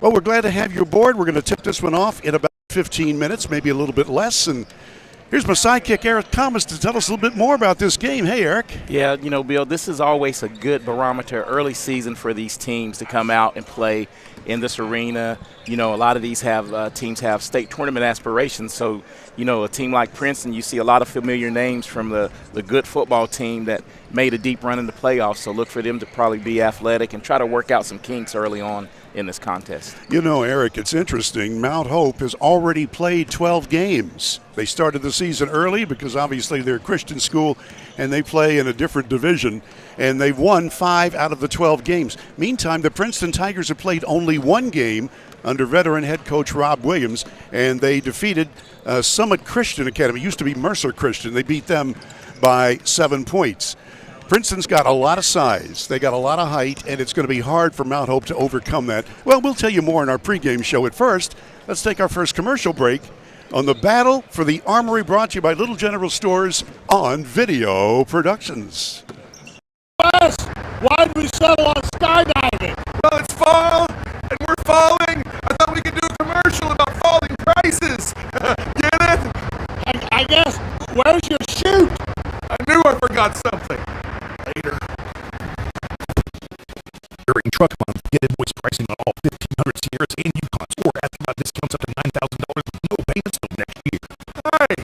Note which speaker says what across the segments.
Speaker 1: Well, we're glad to have you aboard. We're going to tip this one off in about 15 minutes, maybe a little bit less. And here's my sidekick, Eric Thomas, to tell us a little bit more about this game. Hey, Eric.
Speaker 2: Yeah, Bill, this is always a good barometer early season for these teams to come out and play in this arena. A lot of these teams have state tournament aspirations. So, a team like Princeton, you see a lot of familiar names from the good football team that made a deep run in the playoffs. So look for them to probably be athletic and try to work out some kinks early on in this contest.
Speaker 1: Eric, it's interesting. Mount Hope has already played 12 games. They started the season early because obviously they're a Christian school and they play in a different division, and they've won 5 out of the 12 games. Meantime, the Princeton Tigers have played only 1 game under veteran head coach Rob Williams, and they defeated Summit Christian Academy. It used to be Mercer Christian. They beat them by 7 points. Princeton's got a lot of size. They got a lot of height, and it's going to be hard for Mount Hope to overcome that. Well, we'll tell you more in our pregame show. At first, let's take our first commercial break on the battle for the Armory, brought to you by Little General Stores on Video Productions.
Speaker 3: Wes, why'd we settle on skydiving?
Speaker 4: Well, it's fall, and we're falling. I thought we could do a commercial about falling prices. Get it?
Speaker 3: I guess, where's your chute?
Speaker 4: I knew I forgot something. Later.
Speaker 5: During Truck Month, get invoice pricing on all 1,500 Sierras and Yukons, or ask about discounts up to $9,000 with no payments till next year.
Speaker 4: Hey,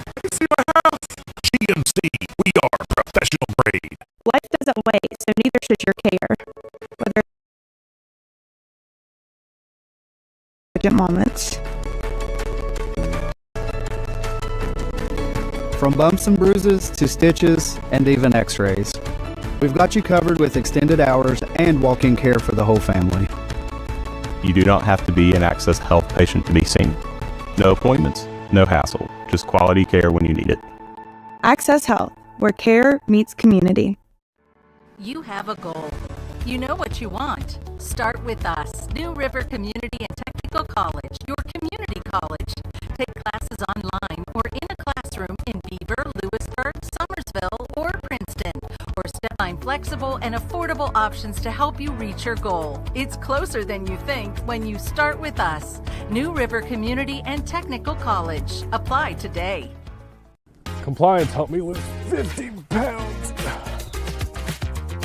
Speaker 4: I can see my house.
Speaker 5: GMC, we are professional grade.
Speaker 6: Life doesn't wait, so neither should your care. Whether urgent moments.
Speaker 7: From bumps and bruises to stitches and even x-rays, we've got you covered with extended hours and walk-in care for the whole family.
Speaker 8: You do not have to be an Access Health patient to be seen. No appointments, no hassle, just quality care when you need it.
Speaker 6: Access Health, where care meets community.
Speaker 9: You have a goal. You know what you want. Start with us, New River Community and Technical College, your community college. Take classes online or in a classroom in Beaver, Lewisburg, Summersville, or Princeton. Or find flexible and affordable options to help you reach your goal. It's closer than you think when you start with us. New River Community and Technical College. Apply today.
Speaker 3: Compliance helped me lose 50 pounds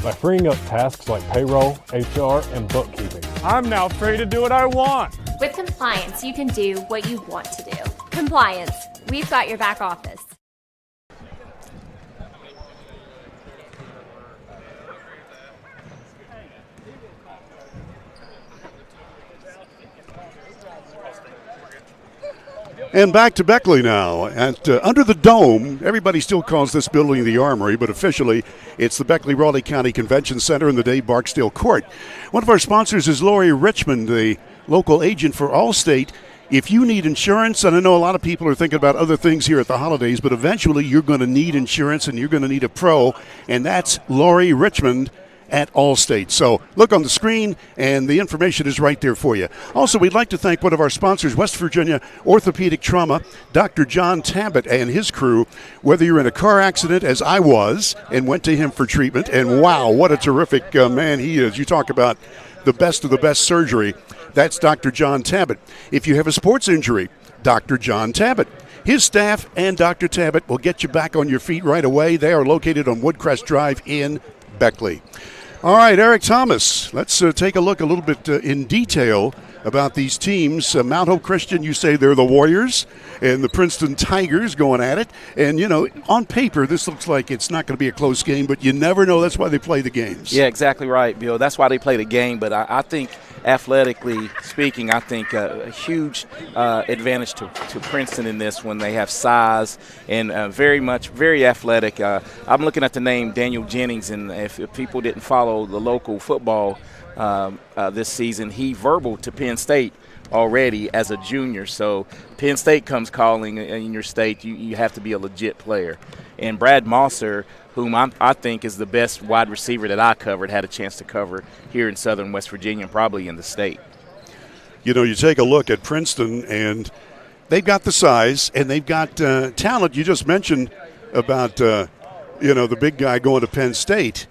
Speaker 3: by freeing up tasks like payroll, HR, and bookkeeping. I'm now free to do what I want.
Speaker 10: With Compliance, you can do what you want to do. Compliance, we've got your back office.
Speaker 1: And back to Beckley now. At under the dome, everybody still calls this building the Armory, but officially it's the Beckley-Raleigh County Convention Center in the Dave Barksdale Court. One of our sponsors is Lori Richmond, the local agent for Allstate. If you need insurance, and I know a lot of people are thinking about other things here at the holidays, but eventually you're going to need insurance and you're going to need a pro, and that's Lori Richmond at Allstate. So look on the screen, and the information is right there for you. Also, we'd like to thank one of our sponsors, West Virginia Orthopedic Trauma, Dr. John Tabbitt and his crew. Whether you're in a car accident, as I was, and went to him for treatment, and wow, what a terrific man he is. You talk about the best of the best surgery. That's Dr. John Tabbitt. If you have a sports injury, Dr. John Tabbitt. His staff and Dr. Tabbitt will get you back on your feet right away. They are located on Woodcrest Drive in Beckley. All right, Eric Thomas, let's take a look a little bit in detail about these teams. Mount Hope Christian, you say they're the Warriors, and the Princeton Tigers going at it. And, on paper, this looks like it's not going to be a close game, but you never know. That's why they play the games.
Speaker 2: Yeah, exactly right, Bill. That's why they play the game. But I think athletically speaking, I think a huge advantage to Princeton in this when they have size and very athletic. I'm looking at the name Daniel Jennings, and if people didn't follow the local football this season, he verbal to Penn State already as a junior. So Penn State comes calling in your state, you have to be a legit player. And Brad Mosser, whom I think is the best wide receiver that I covered, had a chance to cover here in southern West Virginia and probably in the state.
Speaker 1: You take a look at Princeton, and they've got the size, and they've got talent. You just mentioned about, the big guy going to Penn State.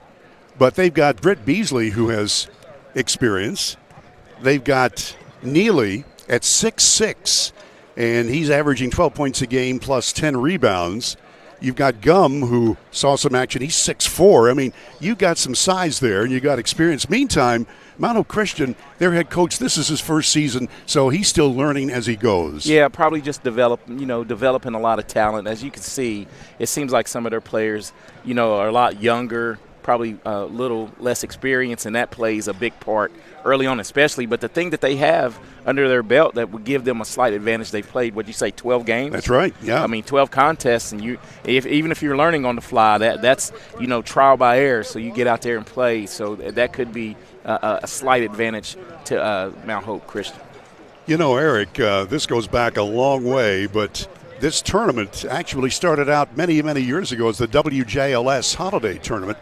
Speaker 1: But they've got Britt Beasley, who has experience. they've got Neely at 6'6", and he's averaging 12 points a game plus 10 rebounds. You've got Gum, who saw some action. He's 6'4". I mean, you got some size there, and you got experience. Meantime, Mount Hope Christian, their head coach, this is his first season, so he's still learning as he goes.
Speaker 2: Yeah, probably just developing a lot of talent. As you can see, it seems like some of their players, are a lot younger, probably a little less experience, and that plays a big part early on especially. But the thing that they have under their belt that would give them a slight advantage, they played, 12 games?
Speaker 1: That's right, yeah.
Speaker 2: I mean, 12 contests, and even if you're learning on the fly, that's trial by error, so you get out there and play. So that could be a slight advantage to Mount Hope Christian.
Speaker 1: Eric, this goes back a long way, but this tournament actually started out many, many years ago as the WJLS Holiday Tournament.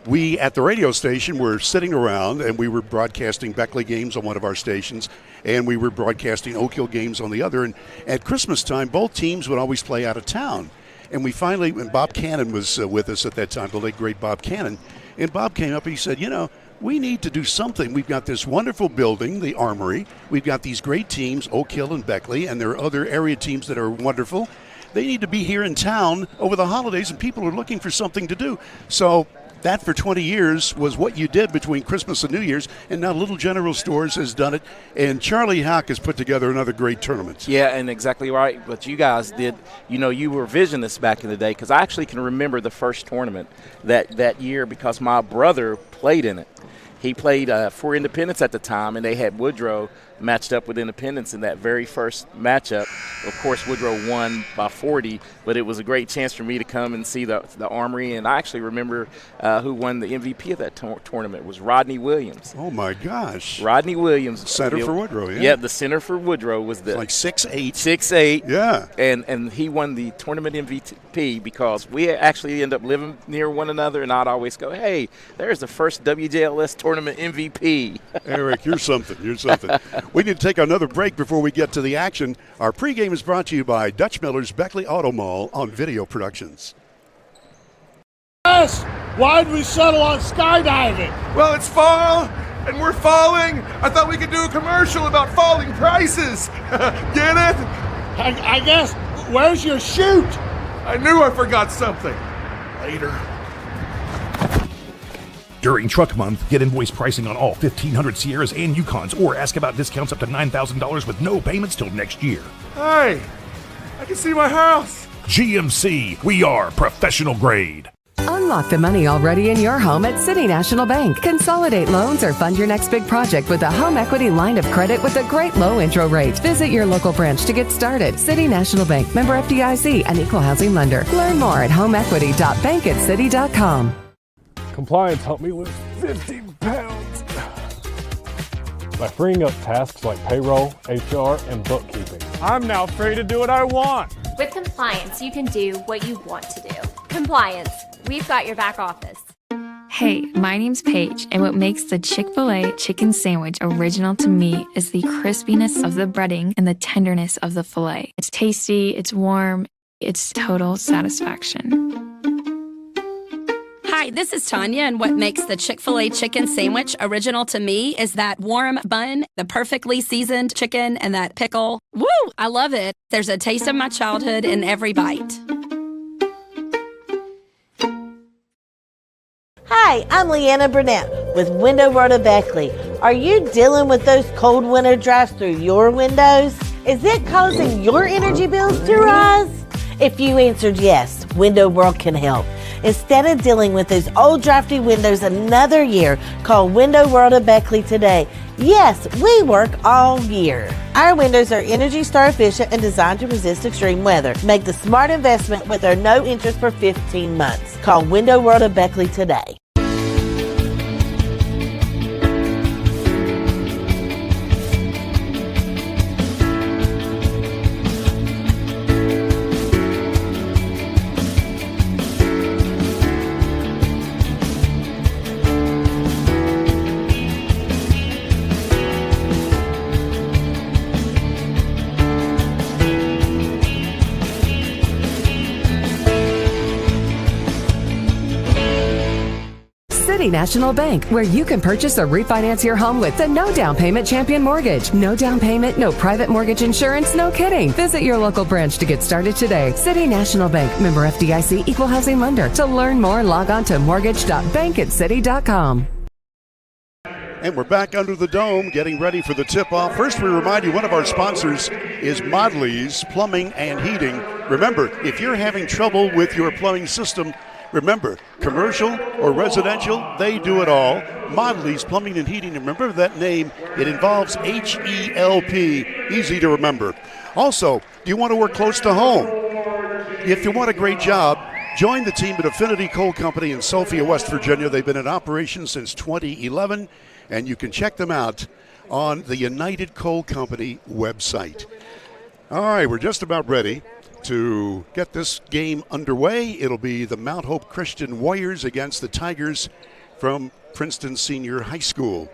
Speaker 1: We, at the radio station, were sitting around, and we were broadcasting Beckley games on one of our stations, and we were broadcasting Oak Hill games on the other. And at Christmas time, both teams would always play out of town. And we finally, when Bob Cannon was with us at that time, the late, great Bob Cannon, and Bob came up and he said, we need to do something. We've got this wonderful building, the Armory. We've got these great teams, Oak Hill and Beckley, and there are other area teams that are wonderful. They need to be here in town over the holidays, and people are looking for something to do. So that for 20 years was what you did between Christmas and New Year's, and now Little General Stores has done it, and Charlie Hawk has put together another great tournament.
Speaker 2: Yeah, and exactly right. But you guys did, you were visionists back in the day, because I actually can remember the first tournament that year because my brother played in it. He played for Independence at the time, and they had Woodrow matched up with Independence in that very first matchup. Of course, Woodrow won by 40, but it was a great chance for me to come and see the Armory. And I actually remember who won the MVP of that tournament was Rodney Williams.
Speaker 1: Oh, my gosh.
Speaker 2: Rodney Williams.
Speaker 1: Center for Woodrow, yeah.
Speaker 2: Yeah, the center for Woodrow was the
Speaker 1: like 6'8".
Speaker 2: 6'8".
Speaker 1: Yeah.
Speaker 2: And he won the tournament MVP because we actually end up living near one another, and I'd always go, hey, there's the first WJLS tournament MVP.
Speaker 1: Eric, you're something. You're something. We need to take another break before we get to the action. Our pregame is brought to you by Dutch Miller's Beckley Auto Mall on Video Productions.
Speaker 11: Yes! Why'd we settle on skydiving?
Speaker 4: Well, it's fall, and we're falling. I thought we could do a commercial about falling prices. Get it?
Speaker 11: I guess. Where's your chute?
Speaker 4: I knew I forgot something. Later.
Speaker 5: During Truck Month, get invoice pricing on all 1,500 Sierras and Yukons, or ask about discounts up to $9,000 with no payments till next year.
Speaker 4: Hey, I can see my house.
Speaker 5: GMC, we are professional grade.
Speaker 12: Unlock the money already in your home at City National Bank. Consolidate loans or fund your next big project with a home equity line of credit with a great low intro rate. Visit your local branch to get started. City National Bank, member FDIC, and equal housing lender. Learn more at homeequity.bankatcity.com.
Speaker 3: Compliance helped me lose 50 pounds by freeing up tasks like payroll, HR, and bookkeeping. I'm now free to do what I want.
Speaker 10: With compliance, you can do what you want to do. Compliance, we've got your back office.
Speaker 13: Hey, my name's Paige, and what makes the Chick-fil-A chicken sandwich original to me is the crispiness of the breading and the tenderness of the filet. It's tasty, it's warm, it's total satisfaction.
Speaker 14: Hi, this is Tanya, and what makes the Chick-fil-A chicken sandwich original to me is that warm bun, the perfectly seasoned chicken, and that pickle. Woo! I love it. There's a taste of my childhood in every bite.
Speaker 15: Hi, I'm Leanna Burnett with Window World of Beckley. Are you dealing with those cold winter drafts through your windows? Is it causing your energy bills to rise? If you answered yes, Window World can help. Instead of dealing with those old drafty windows another year, call Window World of Beckley today. Yes, we work all year. Our windows are Energy Star efficient and designed to resist extreme weather. Make the smart investment with our no interest for 15 months. Call Window World of Beckley today.
Speaker 12: City National Bank, where you can purchase or refinance your home with the no down payment Champion Mortgage. No down payment, no private mortgage insurance, no kidding. Visit your local branch to get started today. City National Bank, member FDIC, equal housing lender. To learn more, log on to mortgage.bankatcity.com.
Speaker 1: And we're back under the dome getting ready for the tip-off. First, we remind you one of our sponsors is Modley's Plumbing and Heating. Remember, if you're having trouble with your plumbing system, remember, commercial or residential, they do it all. Modley's Plumbing and Heating. Remember that name. It involves H-E-L-P. Easy to remember. Also, do you want to work close to home? If you want a great job, join the team at Affinity Coal Company in Sophia, West Virginia. They've been in operation since 2011. And you can check them out on the United Coal Company website. All right, we're just about ready to get this game underway. It'll be the Mount Hope Christian Warriors against the Tigers from Princeton Senior High School.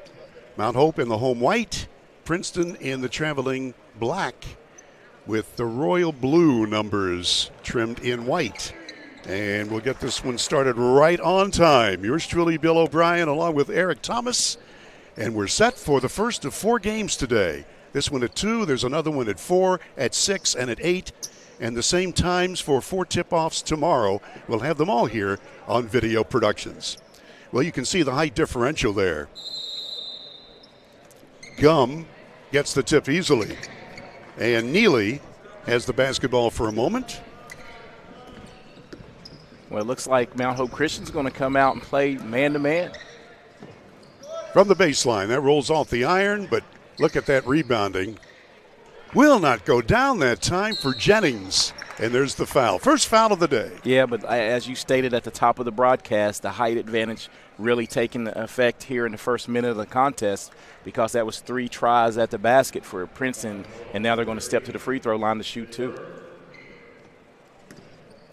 Speaker 1: Mount Hope in the home white, Princeton in the traveling black with the royal blue numbers trimmed in white. And we'll get this one started right on time. Yours truly, Bill O'Brien, along with Eric Thomas. And we're set for the first of 4 games today. This one at 2, there's another one at 4, at 6, and at 8. And the same times for 4 tip-offs tomorrow. We'll have them all here on Video Productions. Well, you can see the height differential there. Gum gets the tip easily. And Neely has the basketball for a moment.
Speaker 2: Well, it looks like Mount Hope Christian's going to come out and play man-to-man.
Speaker 1: From the baseline, that rolls off the iron, but look at that rebounding. Will not go down that time for Jennings. And there's the foul. First foul of the day.
Speaker 2: Yeah, but as you stated at the top of the broadcast, the height advantage really taking effect here in the first minute of the contest because that was 3 tries at the basket for Princeton, and now they're going to step to the free throw line to shoot 2.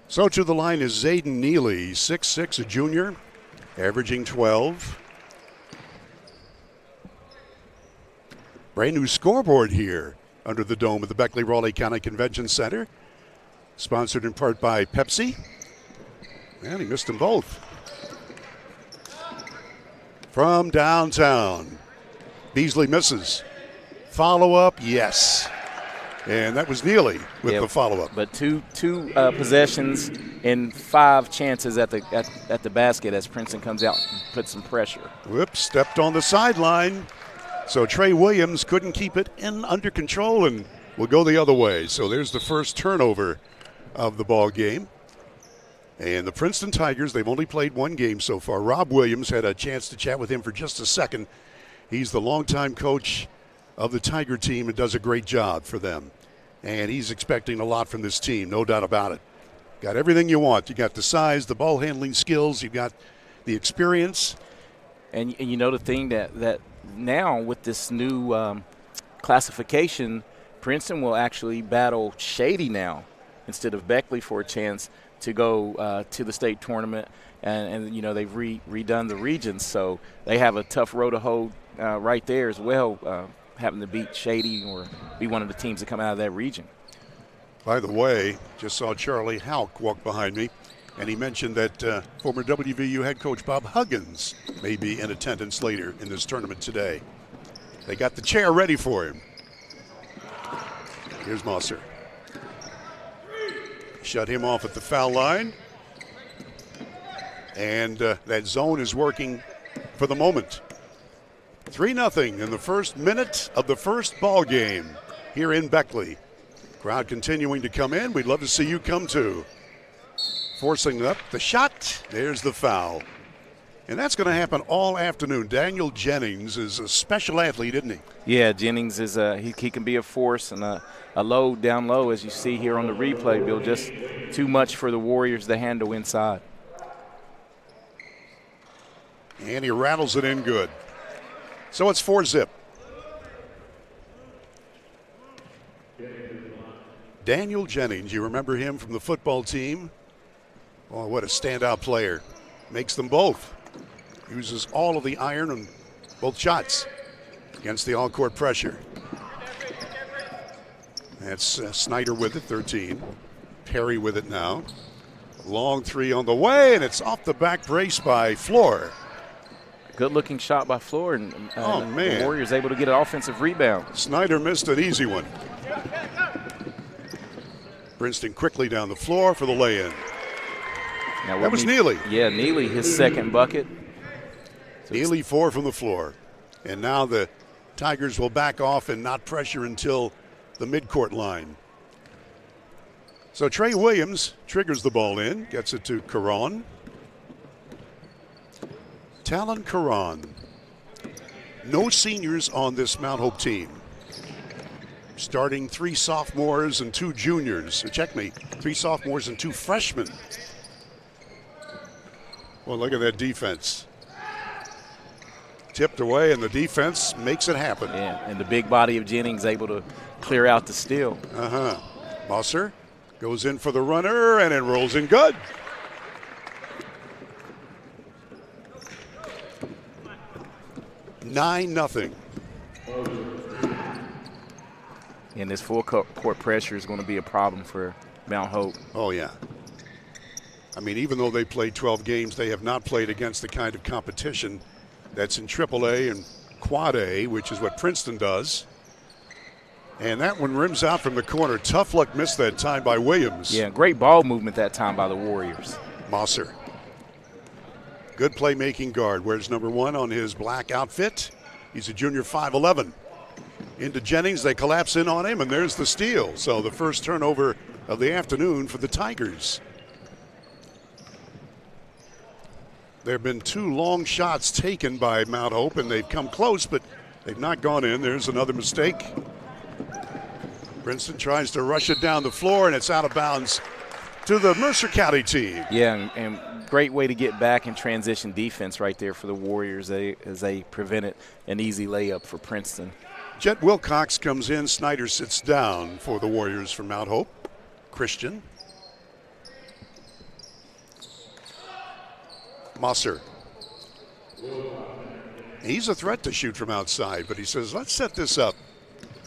Speaker 1: So to the line is Zayden Neely, 6'6", a junior, averaging 12. Brand new scoreboard here under the dome at the Beckley-Raleigh County Convention Center. Sponsored in part by Pepsi. And he missed them both. From downtown, Beasley misses. Follow-up, yes. And that was Neely with the follow-up.
Speaker 2: But two possessions and 5 chances at the basket as Princeton comes out and puts some pressure.
Speaker 1: Whoops, stepped on the sideline. So Trey Williams couldn't keep it under control and will go the other way. So there's the first turnover of the ball game. And the Princeton Tigers, they've only played 1 game so far. Rob Williams had a chance to chat with him for just a second. He's the longtime coach of the Tiger team and does a great job for them. And he's expecting a lot from this team, no doubt about it. Got everything you want. You got the size, the ball handling skills, you got the experience.
Speaker 2: And you know the thing that now with this new classification, Princeton will actually battle Shady now instead of Beckley for a chance to go to the state tournament. And you know, they've redone the regions, so they have a tough road to hoe right there as well, having to beat Shady or be one of the teams that come out of that region.
Speaker 1: By the way, just saw Charlie Houck walk behind me, and he mentioned that former WVU head coach Bob Huggins may be in attendance later in this tournament today. They got the chair ready for him. Here's Mosser. Shut him off at the foul line. And that zone is working for the moment. 3-0 in the first minute of the first ball game here in Beckley. Crowd continuing to come in. We'd love to see you come too. Forcing up the shot. There's the foul. And that's going to happen all afternoon. Daniel Jennings is a special athlete, isn't he?
Speaker 2: Yeah, Jennings is he can be a force and a load down low, as you see here on the replay, Bill. Just too much for the Warriors to handle inside.
Speaker 1: And he rattles it in good. So it's 4-zip. Daniel Jennings, you remember him from the football team? Oh, what a standout player. Makes them both. Uses all of the iron on both shots against the all-court pressure. That's Snyder with it, 13. Perry with it now. Long 3 on the way, and it's off the back brace by Floor.
Speaker 2: Good-looking shot by Floor, and
Speaker 1: oh, man.
Speaker 2: The Warriors able to get an offensive rebound.
Speaker 1: Snyder missed an easy one. Princeton quickly down the floor for the lay-in. That was Neely.
Speaker 2: Yeah, Neely, his second bucket.
Speaker 1: So Neely 4 from the floor. And now the Tigers will back off and not pressure until the midcourt line. So Trey Williams triggers the ball in, gets it to Caron. Talon Caron. No seniors on this Mount Hope team. Starting 3 sophomores and 2 juniors. Check me, 3 sophomores and 2 freshmen. Well, look at that defense. Tipped away, and the defense makes it happen.
Speaker 2: Yeah, and the big body of Jennings able to clear out the steal.
Speaker 1: Mosser goes in for the runner, and it rolls in good. Nine nothing.
Speaker 2: And this full court pressure is going to be a problem for Mount Hope.
Speaker 1: Oh, yeah. I mean, even though they played 12 games, they have not played against the kind of competition that's in AAA and Quad A, which is what Princeton does. And that one rims out from the corner. Tough luck missed that time by Williams.
Speaker 2: Yeah, great ball movement that time by the Warriors.
Speaker 1: Mosser. Good playmaking guard. Wears number 1 on his black outfit. He's a junior, 5'11". Into Jennings, they collapse in on him, and there's the steal. So the first turnover of the afternoon for the Tigers. There have been 2 long shots taken by Mount Hope, and they've come close, but they've not gone in. There's another mistake. Princeton tries to rush it down the floor, and it's out of bounds to the Mercer County team.
Speaker 2: Yeah, and great way to get back in transition defense right there for the Warriors as they prevented an easy layup for Princeton.
Speaker 1: Jet Wilcox comes in. Snyder sits down for the Warriors from Mount Hope. Christian. Mosser. He's a threat to shoot from outside, but he says, let's set this up.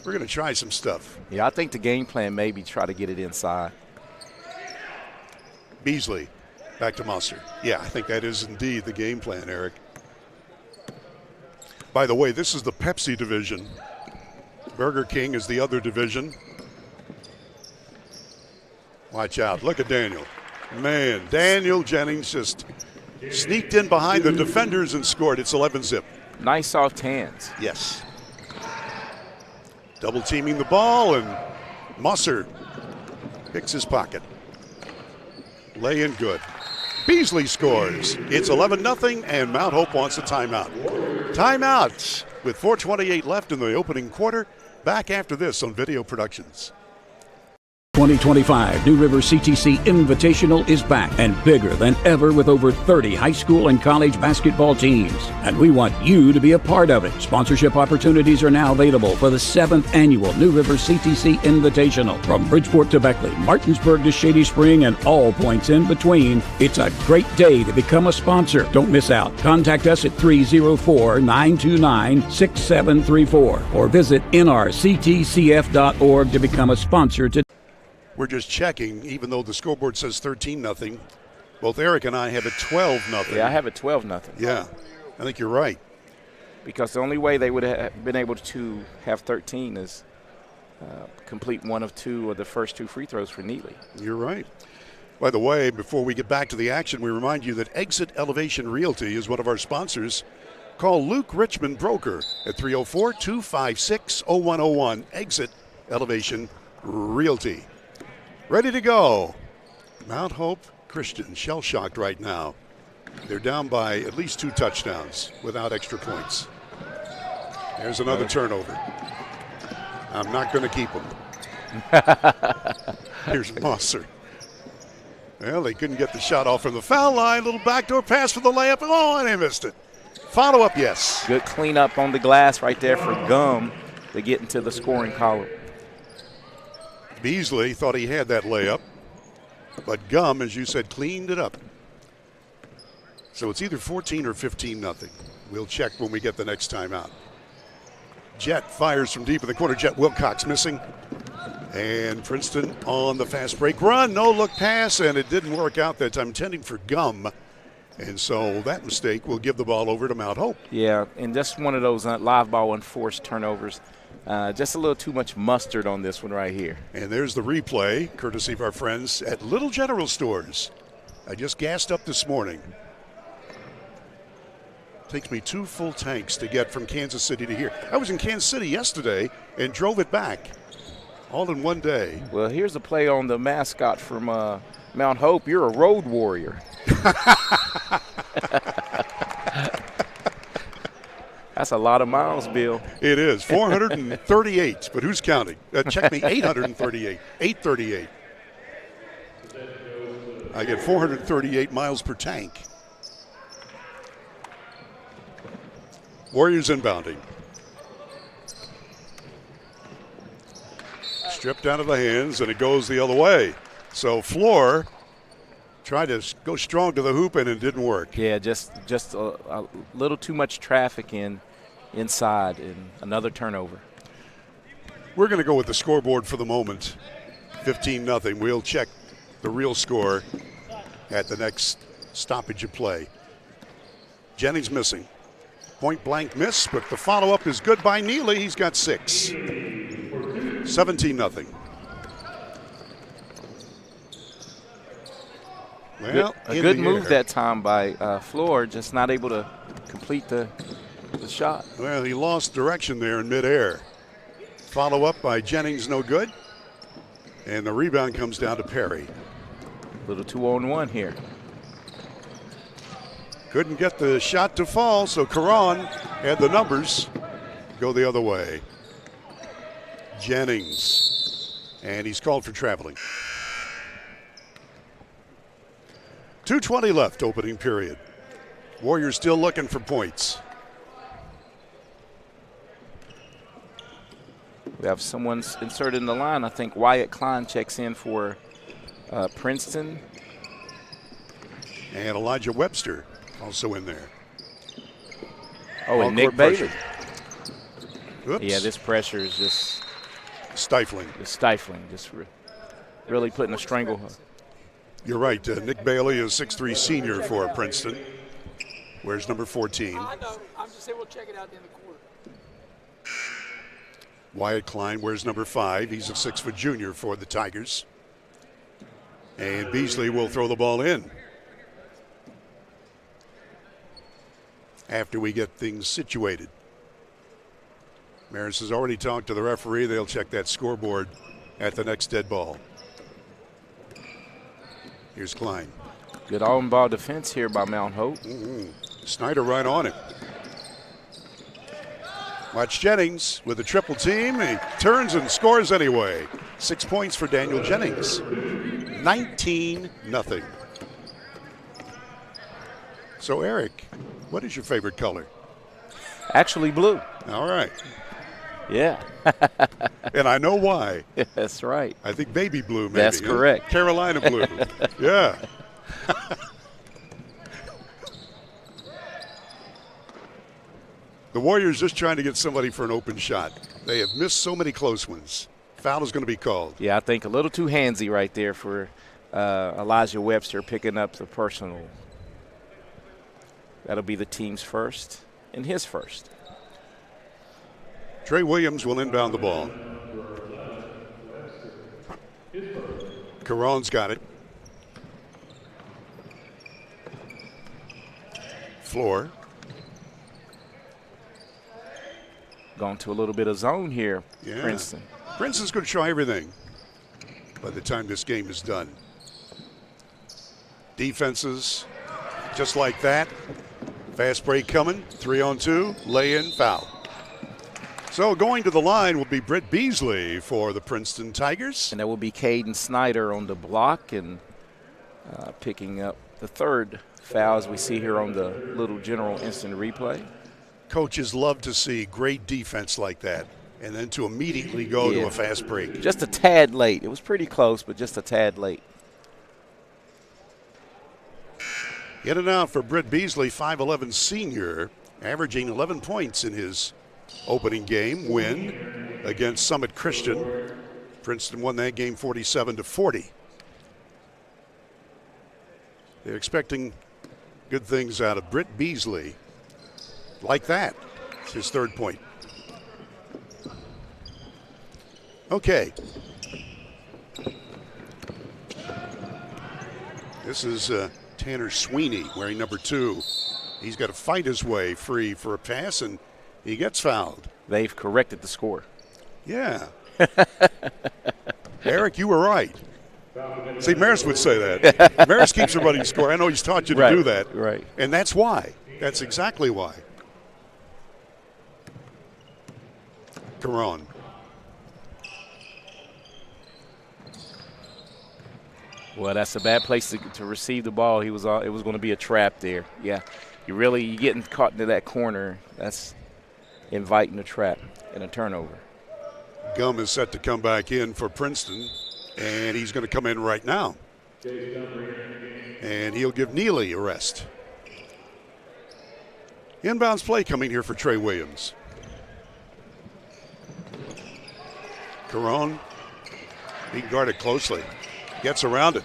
Speaker 1: We're going to try some stuff.
Speaker 2: Yeah, I think the game plan may be try to get it inside.
Speaker 1: Beasley back to Mosser. Yeah, I think that is indeed the game plan, Eric. By the way, this is the Pepsi division. Burger King is the other division. Watch out. Look at Daniel. Man, Daniel Jennings just sneaked in behind the defenders and scored. It's 11-zip.
Speaker 2: Nice soft hands.
Speaker 1: Yes. Double teaming the ball, and Mosser picks his pocket. Lay in good. Beasley scores. It's 11-0, and Mount Hope wants a timeout. Timeout with 4:28 left in the opening quarter. Back after this on Video Productions.
Speaker 16: 2025 New River CTC Invitational is back and bigger than ever with over 30 high school and college basketball teams. And we want you to be a part of it. Sponsorship opportunities are now available for the 7th annual New River CTC Invitational. From Bridgeport to Beckley, Martinsburg to Shady Spring, and all points in between, it's a great day to become a sponsor. Don't miss out. Contact us at 304-929-6734 or visit nrctcf.org to become a sponsor today.
Speaker 1: We're just checking, even though the scoreboard says 13-0. Both Eric and I have it 12-0.
Speaker 2: Yeah, I have it 12-0.
Speaker 1: Yeah, I think you're right.
Speaker 2: Because the only way they would have been able to have 13 is complete one of 2 of the first 2 free throws for Neely.
Speaker 1: You're right. By the way, before we get back to the action, we remind you that Exit Elevation Realty is one of our sponsors. Call Luke Richmond Broker at 304-256-0101. Exit Elevation Realty. Ready to go. Mount Hope Christian shell-shocked right now. They're down by at least 2 touchdowns without extra points. There's another turnover. I'm not going to keep them. Here's Mosser. Well, they couldn't get the shot off from the foul line. Little backdoor pass for the layup. Oh, and they missed it. Follow-up, yes.
Speaker 2: Good cleanup on the glass right there for Gum to get into the scoring column.
Speaker 1: Beasley thought he had that layup, but Gum, as you said, cleaned it up. So it's either 14 or 15-0. We'll check when we get the next timeout. Jet fires from deep in the corner. Jet Wilcox missing. And Princeton on the fast break run. No look pass, and it didn't work out that time. Intending for Gum. And so that mistake will give the ball over to Mount Hope.
Speaker 2: Yeah, and just one of those live ball unforced turnovers. Just a little too much mustard on this one right here.
Speaker 1: And there's the replay, courtesy of our friends at Little General Stores. I just gassed up this morning. Takes me 2 full tanks to get from Kansas City to here. I was in Kansas City yesterday and drove it back all in one day.
Speaker 2: Well, here's a play on the mascot from Mount Hope. You're a road warrior. That's a lot of miles, Bill.
Speaker 1: It is 438, but who's counting? Check me, 838, 838. I get 438 miles per tank. Warriors inbounding. Stripped out of the hands, and it goes the other way. So Floor tried to go strong to the hoop, and it didn't work.
Speaker 2: Yeah, just a little too much traffic inside, and another turnover.
Speaker 1: We're going to go with the scoreboard for the moment. 15-0. We'll check the real score at the next stoppage of play. Jennings missing. Point blank miss, but the follow-up is good by Neely. He's got 6. 17-0. Well,
Speaker 2: a good move that time by Floor, just not able to complete the shot.
Speaker 1: Well, he lost direction there in midair. Follow up by Jennings, no good. And the rebound comes down to Perry.
Speaker 2: Little 2-on-1 here.
Speaker 1: Couldn't get the shot to fall, so Caron had the numbers go the other way. Jennings, and he's called for traveling. 2:20 left, opening period. Warriors still looking for points.
Speaker 2: We have someone inserted in the line. I think Wyatt Klein checks in for Princeton.
Speaker 1: And Elijah Webster also in there.
Speaker 2: Oh, and Nick Bailey.
Speaker 1: Oops.
Speaker 2: Yeah, this pressure is just
Speaker 1: stifling.
Speaker 2: Just stifling. Just really putting a stranglehold.
Speaker 1: You're right. Nick Bailey is 6'3" senior for Princeton. Where's number 14?
Speaker 17: I know. I'm just saying we'll check it out in the quarter.
Speaker 1: Wyatt Klein wears number 5. He's a 6-foot junior for the Tigers. And Beasley will throw the ball in after we get things situated. Maris has already talked to the referee. They'll check that scoreboard at the next dead ball. Here's Klein.
Speaker 2: Good on-ball defense here by Mount Hope.
Speaker 1: Snyder right on him. Watch Jennings with a triple team. He turns and scores anyway. 6 points for Daniel Jennings. 19-0. So, Eric, what is your favorite color?
Speaker 2: Actually blue.
Speaker 1: All right.
Speaker 2: Yeah.
Speaker 1: And I know why.
Speaker 2: That's right.
Speaker 1: I think baby blue, maybe.
Speaker 2: That's correct.
Speaker 1: Carolina blue. Yeah. The Warriors just trying to get somebody for an open shot. They have missed so many close ones. Foul is going to be called.
Speaker 2: Yeah, I think a little too handsy right there for Elijah Webster picking up the personal. That'll be the team's first and his first.
Speaker 1: Trey Williams will inbound the ball. Caron's got it. Floor.
Speaker 2: Going to a little bit of zone here,
Speaker 1: Yeah.
Speaker 2: Princeton.
Speaker 1: Princeton's going to try everything by the time this game is done. Defenses just like that. Fast break coming. 3-on-2. Lay-in, foul. So going to the line will be Britt Beasley for the Princeton Tigers.
Speaker 2: And that will be Caden Snyder on the block and picking up the third foul as we see here on the Little General instant replay.
Speaker 1: Coaches love to see great defense like that and then to immediately go to a fast break.
Speaker 2: Just a tad late. It was pretty close, but just a tad late.
Speaker 1: In and out for Britt Beasley, 5'11" senior, averaging 11 points in his opening game win against Summit Christian. Princeton won that game 47-40. They're expecting Good things out of Britt Beasley. Like that. It's his third point. Okay. This is Tanner Sweeney wearing number 2. He's got to fight his way free for a pass, and he gets fouled.
Speaker 2: They've corrected the score.
Speaker 1: Yeah. Eric, you were right. See, Maris would say that. Maris keeps a running score. I know he's taught you to do that.
Speaker 2: Right.
Speaker 1: And that's why. That's exactly why. Caron.
Speaker 2: Well, that's a bad place to receive the ball. It was going to be a trap there. Yeah, you're getting caught into that corner. That's inviting a trap and a turnover.
Speaker 1: Gum is set to come back in for Princeton, and he's going to come in right now. And he'll give Neely a rest. Inbounds play coming here for Trey Williams. Caron, he guarded closely. Gets around it.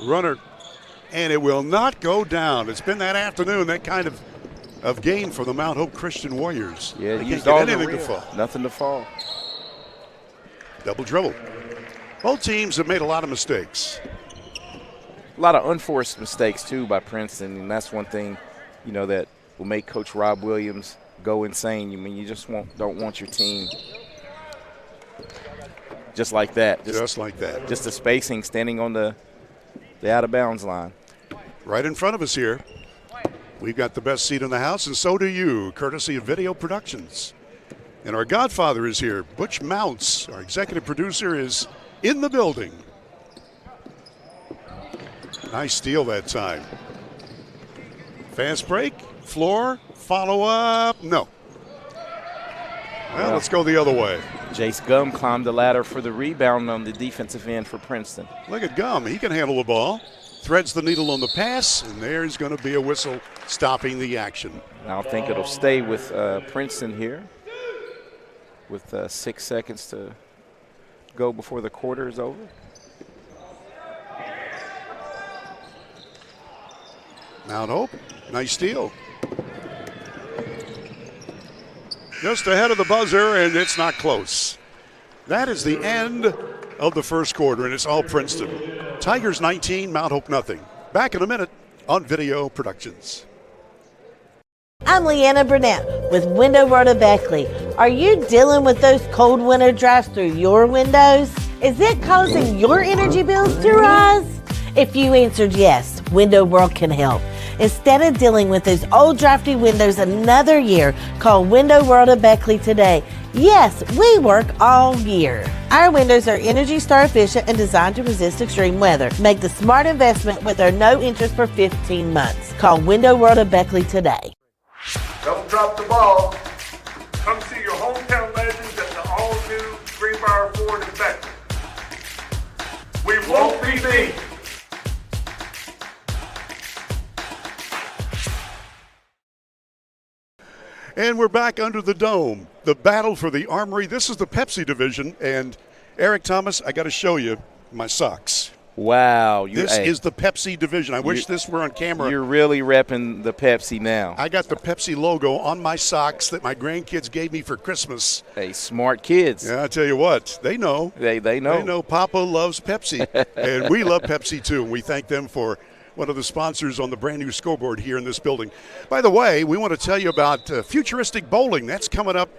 Speaker 1: Runner, and it will not go down. It's been that afternoon, that kind of game for the Mount Hope Christian Warriors.
Speaker 2: Yeah,
Speaker 1: they
Speaker 2: used
Speaker 1: can't
Speaker 2: all
Speaker 1: get anything to
Speaker 2: the
Speaker 1: fall.
Speaker 2: Nothing to fall.
Speaker 1: Double dribble. Both teams have made a lot of mistakes.
Speaker 2: A lot of unforced mistakes, too, by Princeton, and that's one thing, that will make Coach Rob Williams go insane. You just don't want your team just like that.
Speaker 1: Just like that.
Speaker 2: Just the spacing, standing on the out-of-bounds line.
Speaker 1: Right in front of us here. We've got the best seat in the house, and so do you, courtesy of Video Productions. And our godfather is here. Butch Mounts, our executive producer, is in the building. Nice steal that time. Fast break, floor, follow-up, no. Well, let's go the other way.
Speaker 2: Jace Gum climbed the ladder for the rebound on the defensive end for Princeton.
Speaker 1: Look at Gum. He can handle the ball. Threads the needle on the pass, and there's going to be a whistle stopping the action.
Speaker 2: I think it'll stay with Princeton here with 6 seconds to go before the quarter is over.
Speaker 1: Mount Hope, nice steal. Just ahead of the buzzer, and it's not close. That is the end of the first quarter, and it's all Princeton. Tigers 19, Mount Hope nothing. Back in a minute on Video Productions.
Speaker 15: I'm Leanna Burnett with Window World of Beckley. Are you dealing with those cold winter drafts through your windows? Is it causing your energy bills to rise? If you answered yes, Window World can help. Instead of dealing with those old drafty windows another year, call Window World of Beckley today. Yes, we work all year. Our windows are Energy Star efficient and designed to resist extreme weather. Make the smart investment with our no interest for 15 months. Call Window World of Beckley today.
Speaker 11: Don't drop the ball. Come see your hometown legends at the all-new Greenbrier Ford in Beckley. We won't be beat.
Speaker 1: And we're back under the dome. The battle for the Armory. This is the Pepsi division. And Eric Thomas, I got to show you my socks.
Speaker 2: Wow.
Speaker 1: This is the Pepsi division. I wish this were on camera.
Speaker 2: You're really repping the Pepsi now.
Speaker 1: I got the Pepsi logo on my socks that my grandkids gave me for Christmas.
Speaker 2: Hey, smart kids.
Speaker 1: Yeah, I tell you what, they know.
Speaker 2: They know.
Speaker 1: They know Papa loves Pepsi. And we love Pepsi too. And we thank them for one of the sponsors on the brand new scoreboard here in this building. By the way, we want to tell you about Futuristic Bowling. That's coming up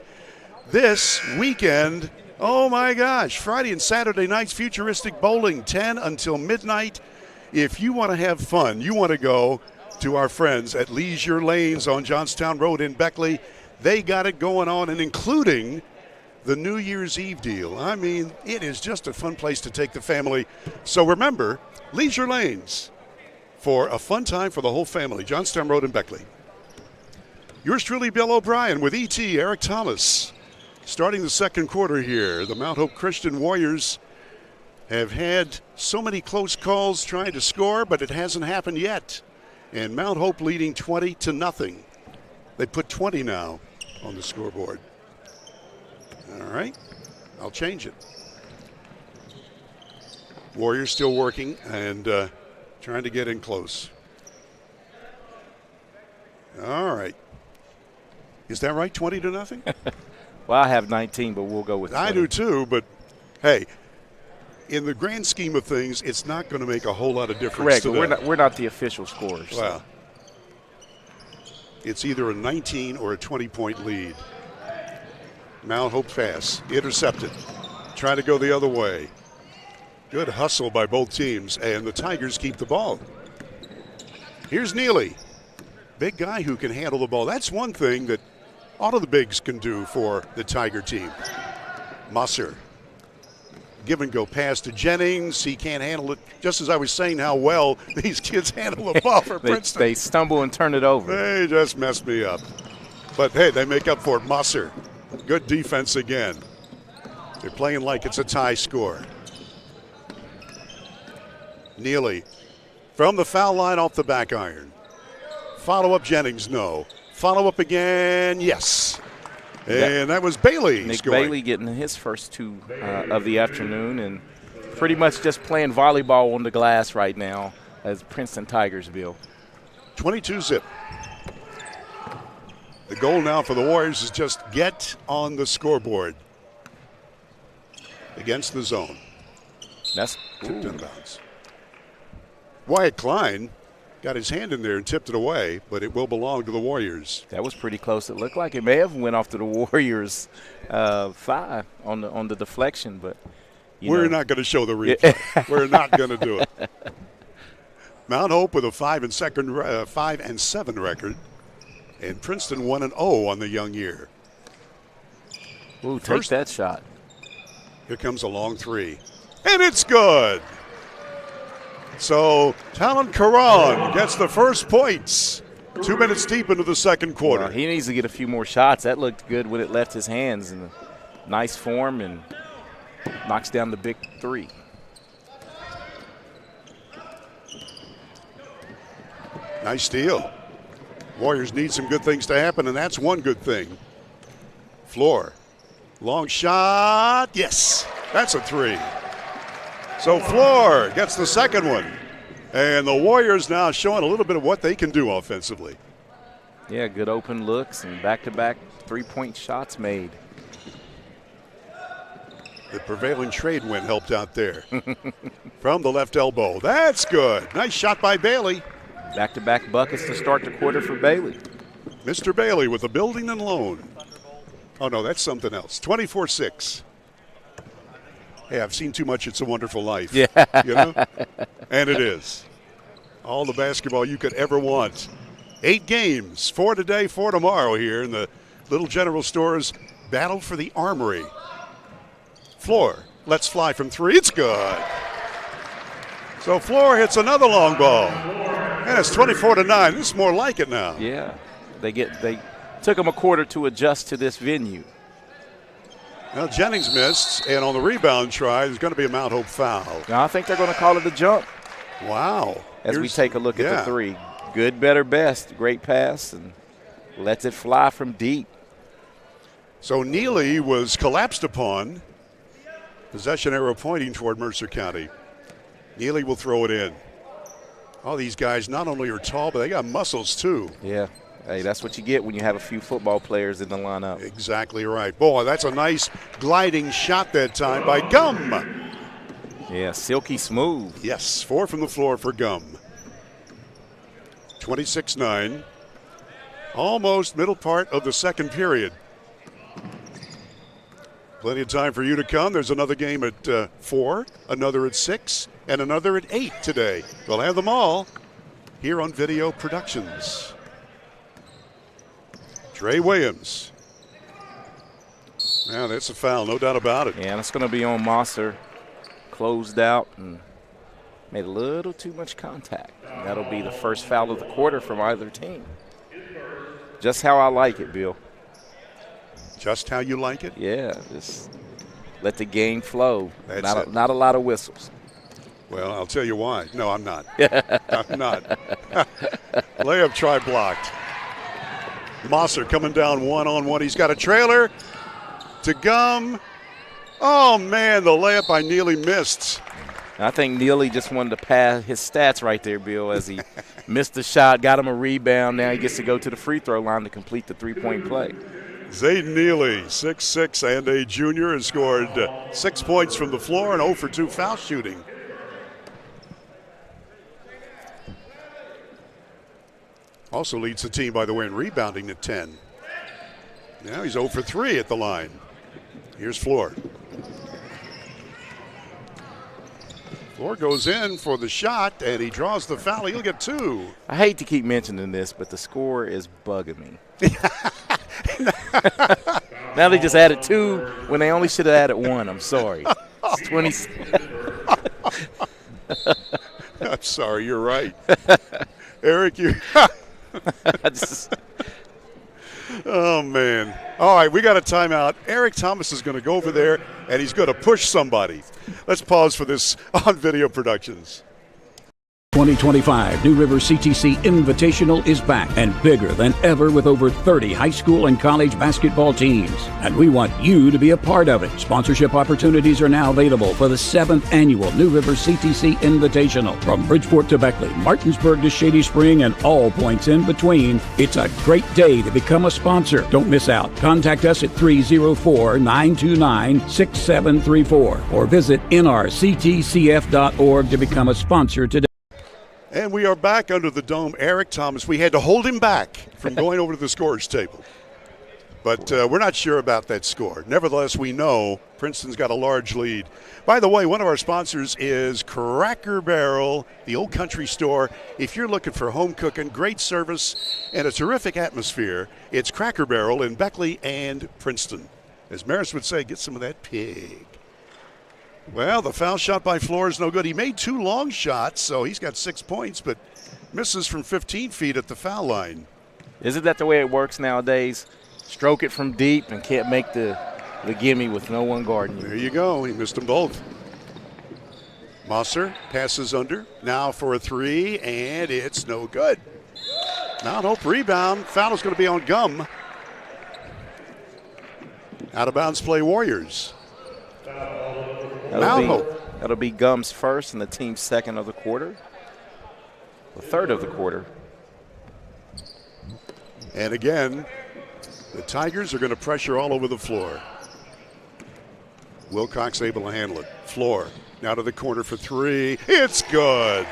Speaker 1: this weekend. Oh my gosh, Friday and Saturday nights, Futuristic Bowling, 10 until midnight. If you want to have fun, you want to go to our friends at Leisure Lanes on Johnstown Road in Beckley. They got it going on, and including the New Year's Eve deal. I mean, it is just a fun place to take the family. So remember, Leisure Lanes, for a fun time for the whole family. Johnstown Road in Beckley. Yours truly, Bill O'Brien, with E.T. Eric Thomas. Starting the second quarter here, the Mount Hope Christian Warriors have had so many close calls trying to score, but it hasn't happened yet. And Mount Hope leading 20-0. They put 20 now on the scoreboard. All right, I'll change it. Warriors still working and trying to get in close. All right. Is that right, 20-0?
Speaker 2: Well, I have 19, but we'll go with 20.
Speaker 1: I do too, but hey, in the grand scheme of things, it's not going to make a whole lot of difference.
Speaker 2: Correct, but we're not the official scorers.
Speaker 1: Well, it's either a 19 or a 20-point lead. Mount Hope pass, intercepted. Try to go the other way. Good hustle by both teams, and the Tigers keep the ball. Here's Neely. Big guy who can handle the ball. That's one thing that all of the bigs can do for the Tiger team. Musser. Give and go pass to Jennings. He can't handle it. Just as I was saying how well these kids handle the ball for Princeton.
Speaker 2: They stumble and turn it over.
Speaker 1: They just messed me up. But, hey, they make up for it. Musser. Good defense again. They're playing like it's a tie score. Neely from the foul line off the back iron. Follow up Jennings, no. Follow up again, yes. And that was Bailey
Speaker 2: Nick
Speaker 1: scoring.
Speaker 2: Bailey getting his first two of the afternoon and pretty much just playing volleyball on the glass right now as Princeton Tigers, Bill.
Speaker 1: 22-zip. The goal now for the Warriors is just get on the scoreboard against the zone.
Speaker 2: That's
Speaker 1: tipped out of bounds. Wyatt Klein got his hand in there and tipped it away, but it will belong to the Warriors.
Speaker 2: That was pretty close. It looked like it may have went off to the Warriors' thigh on the deflection, but
Speaker 1: we're not going to show the replay. We're not going to do it. Mount Hope with a 5-7 record, and Princeton 1-0 on the young year.
Speaker 2: Ooh, take that shot.
Speaker 1: Here comes a long three, and it's good. So Talon Karan gets the first points. 2 minutes deep into the second quarter.
Speaker 2: Well, he needs to get a few more shots. That looked good when it left his hands in a nice form and knocks down the big three.
Speaker 1: Nice steal. Warriors need some good things to happen, and that's one good thing. Floor. Long shot. Yes, that's a three. So Floor gets the second one. And the Warriors now showing a little bit of what they can do offensively.
Speaker 2: Yeah, good open looks and back-to-back three-point shots made.
Speaker 1: The prevailing trade wind helped out there. From the left elbow. That's good. Nice shot by Bailey.
Speaker 2: Back-to-back buckets to start the quarter for Bailey.
Speaker 1: Mr. Bailey with the building and loan. Oh, no, that's something else. 24-6. Hey, I've seen too much It's a Wonderful Life.
Speaker 2: Yeah.
Speaker 1: You know? And it is. All the basketball you could ever want. 8 games, 4 today, 4 tomorrow here in the Little General Store's Battle for the Armory. Floor lets fly from 3. It's good. So Floor hits another long ball. And it's 24-9. This is more like it now.
Speaker 2: Yeah. They took them a quarter to adjust to this venue.
Speaker 1: Well, Jennings missed, and on the rebound try, there's going to be a Mount Hope foul.
Speaker 2: Now I think they're going to call it a jump.
Speaker 1: Wow.
Speaker 2: As we take a look at the three. Good, better, best. Great pass, and lets it fly from deep.
Speaker 1: So Neely was collapsed upon. Possession arrow pointing toward Mercer County. Neely will throw it in. All these guys not only are tall, but they got muscles too.
Speaker 2: Yeah. Hey, that's what you get when you have a few football players in the lineup.
Speaker 1: Exactly right. Boy, that's a nice gliding shot that time by Gum.
Speaker 2: Yeah, silky smooth.
Speaker 1: Yes, 4 from the floor for Gum. 26-9. Almost middle part of the second period. Plenty of time for you to come. There's another game at 4, another at 6, and another at 8 today. We'll have them all here on Video Productions. Trey Williams. Now that's a foul, no doubt about it.
Speaker 2: Yeah, and it's going to be on Mosser. Closed out and made a little too much contact. And that'll be the first foul of the quarter from either team. Just how I like it, Bill.
Speaker 1: Just how you like it?
Speaker 2: Yeah, just let the game flow.
Speaker 1: That's
Speaker 2: not a lot of whistles.
Speaker 1: Well, I'll tell you why. No, I'm not. I'm not. Layup try blocked. Mosser coming down one-on-one. He's got a trailer to Gum. Oh, man, the layup by Neely missed.
Speaker 2: I think Neely just wanted to pad his stats right there, Bill, as he missed the shot, got him a rebound. Now he gets to go to the free throw line to complete the three-point play.
Speaker 1: Zayden Neely, 6'6", and a junior, has scored 6 points from the floor and 0 for 2 foul shooting. Also leads the team, by the way, in rebounding at 10. Now he's 0 for 3 at the line. Here's Floor. Floor goes in for the shot, and he draws the foul. He'll get 2.
Speaker 2: I hate to keep mentioning this, but the score is bugging me. Now they just added 2 when they only should have added 1. I'm sorry. It's 20.
Speaker 1: I'm sorry, you're right. Eric, you. Oh, man. All right, we got a timeout. Eric Thomas is going to go over there, and he's going to push somebody. Let's pause for this on Video Productions.
Speaker 16: 2025 New River CTC Invitational is back and bigger than ever with over 30 high school and college basketball teams. And we want you to be a part of it. Sponsorship opportunities are now available for the 7th annual New River CTC Invitational. From Bridgeport to Beckley, Martinsburg to Shady Spring, and all points in between, it's a great day to become a sponsor. Don't miss out. Contact us at 304-929-6734 or visit nrctcf.org to become a sponsor today.
Speaker 1: And we are back under the dome. Eric Thomas, we had to hold him back from going over to the scorer's table. But we're not sure about that score. Nevertheless, we know Princeton's got a large lead. By the way, one of our sponsors is Cracker Barrel, the old country store. If you're looking for home cooking, great service, and a terrific atmosphere, it's Cracker Barrel in Beckley and Princeton. As Maris would say, get some of that pig. Well, the foul shot by Floor is no good. He made 2 long shots, so he's got 6 points, but misses from 15 feet at the foul line.
Speaker 2: Isn't that the way it works nowadays? Stroke it from deep and can't make the gimme with no one guarding you.
Speaker 1: There you go. He missed them both. Mosser passes under. Now for a 3, and it's no good. Mount Hope rebound. Foul is going to be on Gum. Out of bounds play Warriors.
Speaker 2: That'll be Gum's first and the team's second of the quarter. The third of the quarter.
Speaker 1: And again, the Tigers are going to pressure all over the floor. Wilcox able to handle it. Floor now to the corner for 3. It's good.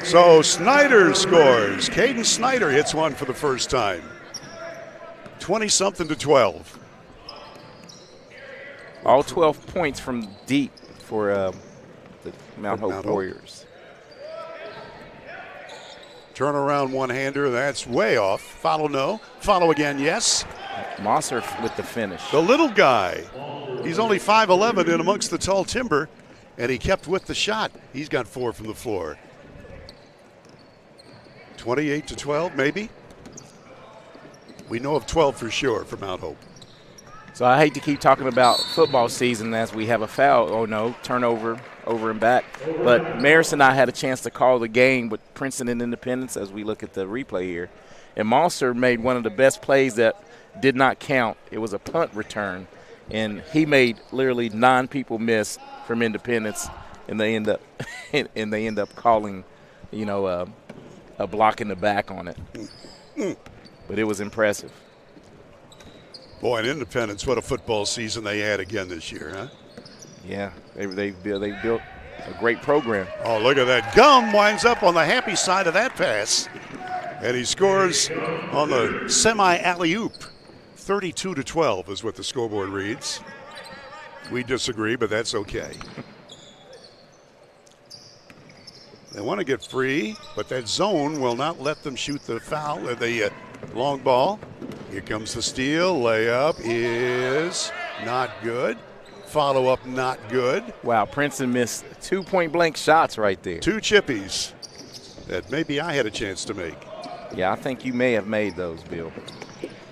Speaker 1: So Snyder scores. Caden Snyder hits one for the first time. 20-something to 12.
Speaker 2: All 12 points from deep for the Mount Hope Warriors.
Speaker 1: Turnaround one-hander, that's way off. Follow no. Follow again, yes.
Speaker 2: Mosser with the finish.
Speaker 1: The little guy. He's only 5'11" in amongst the tall timber, and he kept with the shot. He's got 4 from the floor. 28 to 12, maybe? We know of 12 for sure for Mount Hope.
Speaker 2: So I hate to keep talking about football season as we have a foul. Oh, no, turnover, over and back. But Maris and I had a chance to call the game with Princeton and Independence as we look at the replay here. And Mosser made one of the best plays that did not count. It was a punt return. And he made literally 9 people miss from Independence, and they end up calling, a block in the back on it. But it was impressive.
Speaker 1: Boy, and Independence, what a football season they had again this year, huh?
Speaker 2: Yeah, they built a great program.
Speaker 1: Oh, look at that. Gum winds up on the happy side of that pass, and he scores on the semi-alley-oop. 32 to 12 is what the scoreboard reads. We disagree, but that's okay. They want to get free, but that zone will not let them shoot the foul or the long ball. Here comes the steal. Layup is not good. Follow-up not good.
Speaker 2: Wow, Princeton missed 2 point-blank shots right there.
Speaker 1: 2 chippies that maybe I had a chance to make.
Speaker 2: Yeah, I think you may have made those, Bill.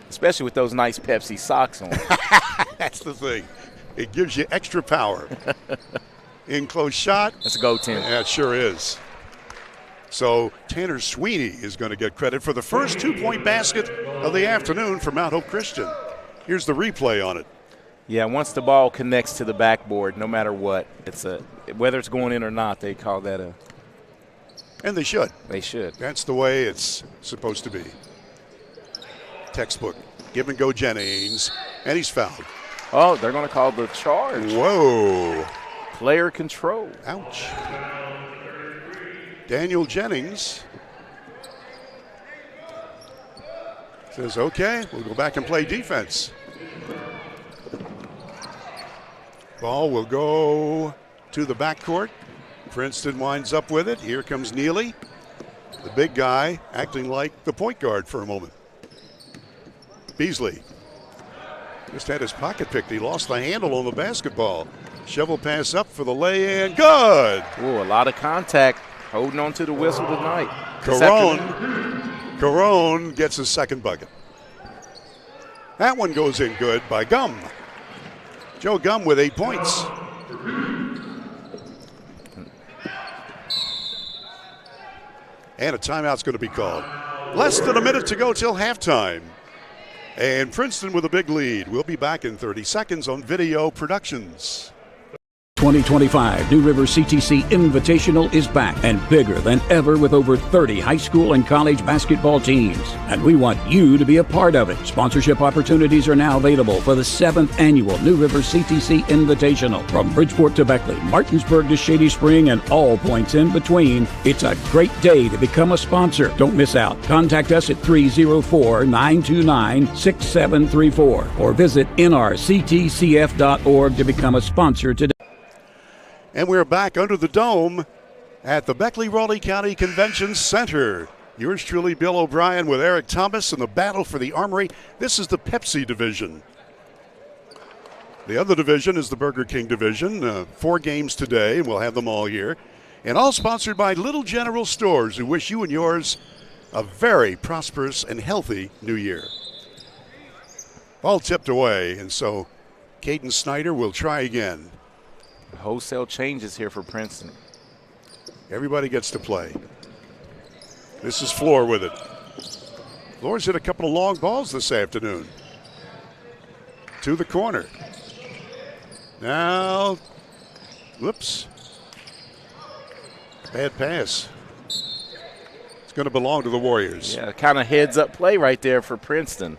Speaker 2: Especially with those nice Pepsi socks on.
Speaker 1: That's the thing. It gives you extra power. In close shot.
Speaker 2: That's a go, Tim.
Speaker 1: Yeah, it sure is. So Tanner Sweeney is going to get credit for the first 2-point basket of the afternoon for Mount Hope Christian. Here's the replay on it.
Speaker 2: Yeah, once the ball connects to the backboard, no matter what, it's a whether it's going in or not, they call that a.
Speaker 1: And they should.
Speaker 2: They should.
Speaker 1: That's the way it's supposed to be. Textbook. Give and go Jennings, and he's fouled.
Speaker 2: Oh, they're going to call the charge.
Speaker 1: Whoa.
Speaker 2: Player control.
Speaker 1: Ouch. Daniel Jennings says, okay, we'll go back and play defense. Ball will go to the backcourt. Princeton winds up with it. Here comes Neely, the big guy, acting like the point guard for a moment. Beasley just had his pocket picked. He lost the handle on the basketball. Shovel pass up for the lay-in. Good.
Speaker 2: Ooh, a lot of contact. Holding on to the whistle tonight.
Speaker 1: Caron gets his second bucket. That one goes in good by Gum. Joe Gum with 8 points. And a timeout's going to be called. Less than a minute to go till halftime. And Princeton with a big lead. We'll be back in 30 seconds on Video Productions.
Speaker 16: 2025 New River CTC Invitational is back and bigger than ever with over 30 high school and college basketball teams. And we want you to be a part of it. Sponsorship opportunities are now available for the 7th annual New River CTC Invitational. From Bridgeport to Beckley, Martinsburg to Shady Spring, and all points in between, it's a great day to become a sponsor. Don't miss out. Contact us at 304-929-6734 or visit nrctcf.org to become a sponsor today.
Speaker 1: And we're back under the dome at the Beckley-Raleigh County Convention Center. Yours truly, Bill O'Brien, with Eric Thomas in the battle for the Armory. This is the Pepsi division. The other division is the Burger King division. 4 games today, and we'll have them all year. And all sponsored by Little General Stores, who wish you and yours a very prosperous and healthy new year. All tipped away, and so Caden Snyder will try again.
Speaker 2: Wholesale changes here for Princeton.
Speaker 1: Everybody gets to play. This is Floor with it. Floor's hit a couple of long balls this afternoon. To the corner. Now, whoops. Bad pass. It's going to belong to the Warriors.
Speaker 2: Yeah, kind of heads-up play right there for Princeton.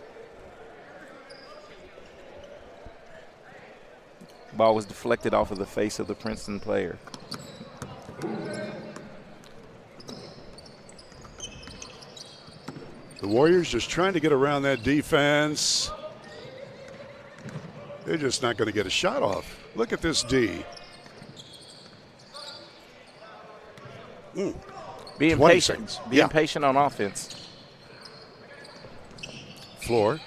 Speaker 2: Ball was deflected off of the face of the Princeton player.
Speaker 1: The Warriors just trying to get around that defense. They're just not going to get a shot off. Look at this D.
Speaker 2: Being patient. Being patient on offense.
Speaker 1: Floor.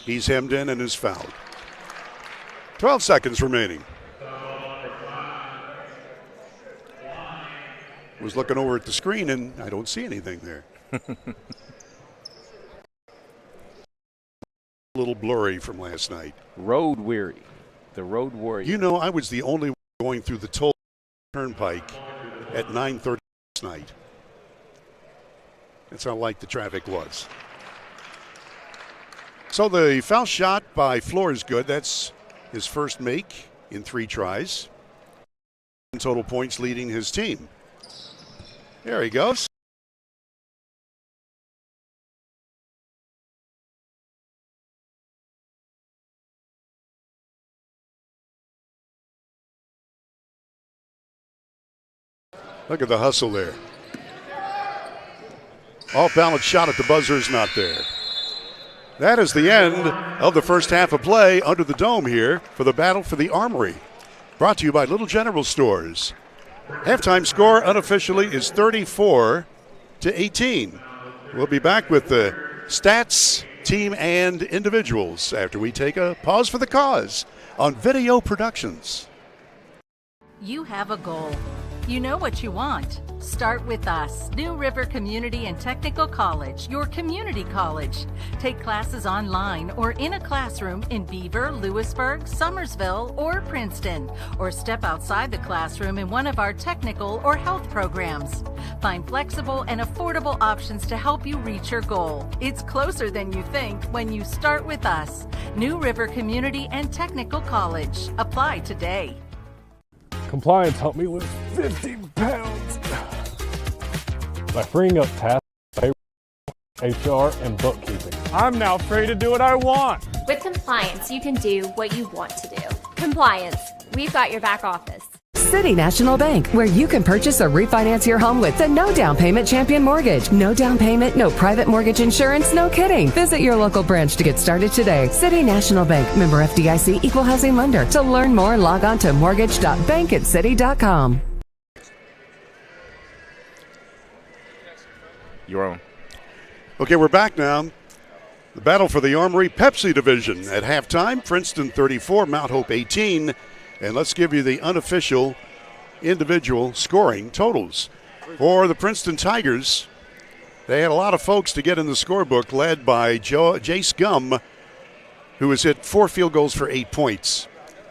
Speaker 1: He's hemmed in and is fouled. 12 seconds remaining. Was looking over at the screen and I don't see anything there. A little blurry from last night.
Speaker 2: Road weary. The road warrior.
Speaker 1: You know, I was the only one going through the toll turnpike at 9:30 last night. That's how light the traffic was. So the foul shot by Floor is good. That's his first make in 3 tries. Total points leading his team. There he goes. Look at the hustle there. Off balance shot at the buzzer is not there. That is the end of the first half of play under the dome here for the battle for the Armory. Brought to you by Little General Stores. Halftime score unofficially is 34-18. We'll be back with the stats, team, and individuals after we take a pause for the cause on Video Productions.
Speaker 9: You have a goal. You know what you want. Start with us. New River Community and Technical College, your community college. Take classes online or in a classroom in Beaver, Lewisburg, Summersville, or Princeton, or step outside the classroom in one of our technical or health programs. Find flexible and affordable options to help you reach your goal. It's closer than you think when you start with us. New River Community and Technical College. Apply today.
Speaker 3: Compliance helped me lose 50 pounds by freeing up tasks, payroll, HR, and bookkeeping. I'm now free to do what I want.
Speaker 10: With compliance, you can do what you want to do. Compliance, we've got your back office.
Speaker 12: City National Bank, where you can purchase or refinance your home with the no down payment Champion Mortgage. No down payment, no private mortgage insurance, no kidding. Visit your local branch to get started today. City National Bank, member FDIC, equal housing lender. To learn more, log on to mortgage.bankatcity.com.
Speaker 2: You're on.
Speaker 1: Okay, we're back now. The battle for the Armory Pepsi division at halftime. Princeton 34, Mount Hope 18. And let's give you the unofficial individual scoring totals. For the Princeton Tigers, they had a lot of folks to get in the scorebook, led by Jace Gum, who has hit 4 field goals for 8 points.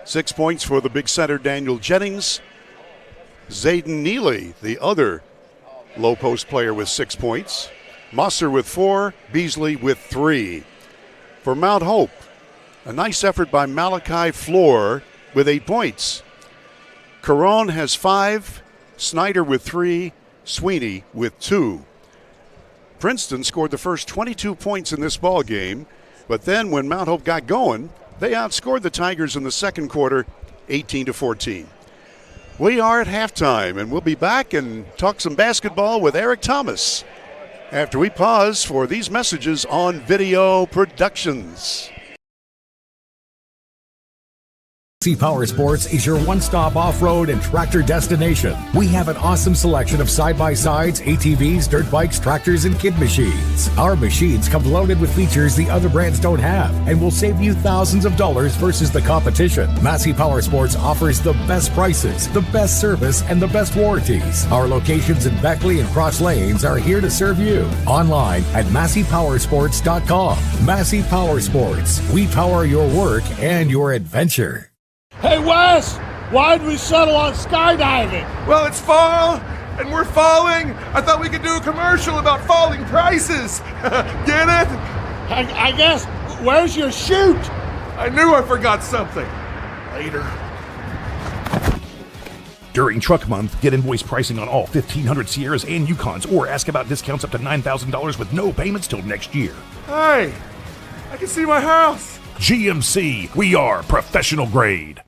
Speaker 1: 6 points for the big center, Daniel Jennings. Zayden Neely, the other low post player, with 6 points. Mosser with 4, Beasley with 3. For Mount Hope, a nice effort by Malachi Floor with 8 points. Caron has 5, Snyder with 3, Sweeney with 2. Princeton scored the first 22 points in this ball game, but then when Mount Hope got going, they outscored the Tigers in the second quarter 18-14. We are at halftime, and we'll be back and talk some basketball with Eric Thomas after we pause for these messages on Video Productions.
Speaker 5: Massey Power Sports is your one-stop off-road and tractor destination. We have an awesome selection of side-by-sides, ATVs, dirt bikes, tractors, and kid machines. Our machines come loaded with features the other brands don't have and will save you thousands of dollars versus the competition. Massey Power Sports offers the best prices, the best service, and the best warranties. Our locations in Beckley and Cross Lanes are here to serve you. Online at MasseyPowersports.com. Massey Power Sports. We power your work and your adventure.
Speaker 18: Hey, Wes, why'd we settle on skydiving?
Speaker 4: Well, it's fall, and we're falling. I thought we could do a commercial about falling prices. Get it?
Speaker 18: I guess. Where's your chute?
Speaker 4: I knew I forgot something. Later.
Speaker 5: During Truck Month, get invoice pricing on all 1,500 Sierras and Yukons, or ask about discounts up to $9,000 with no payments till next year.
Speaker 4: Hey, I can see my house.
Speaker 5: GMC, we are professional grade.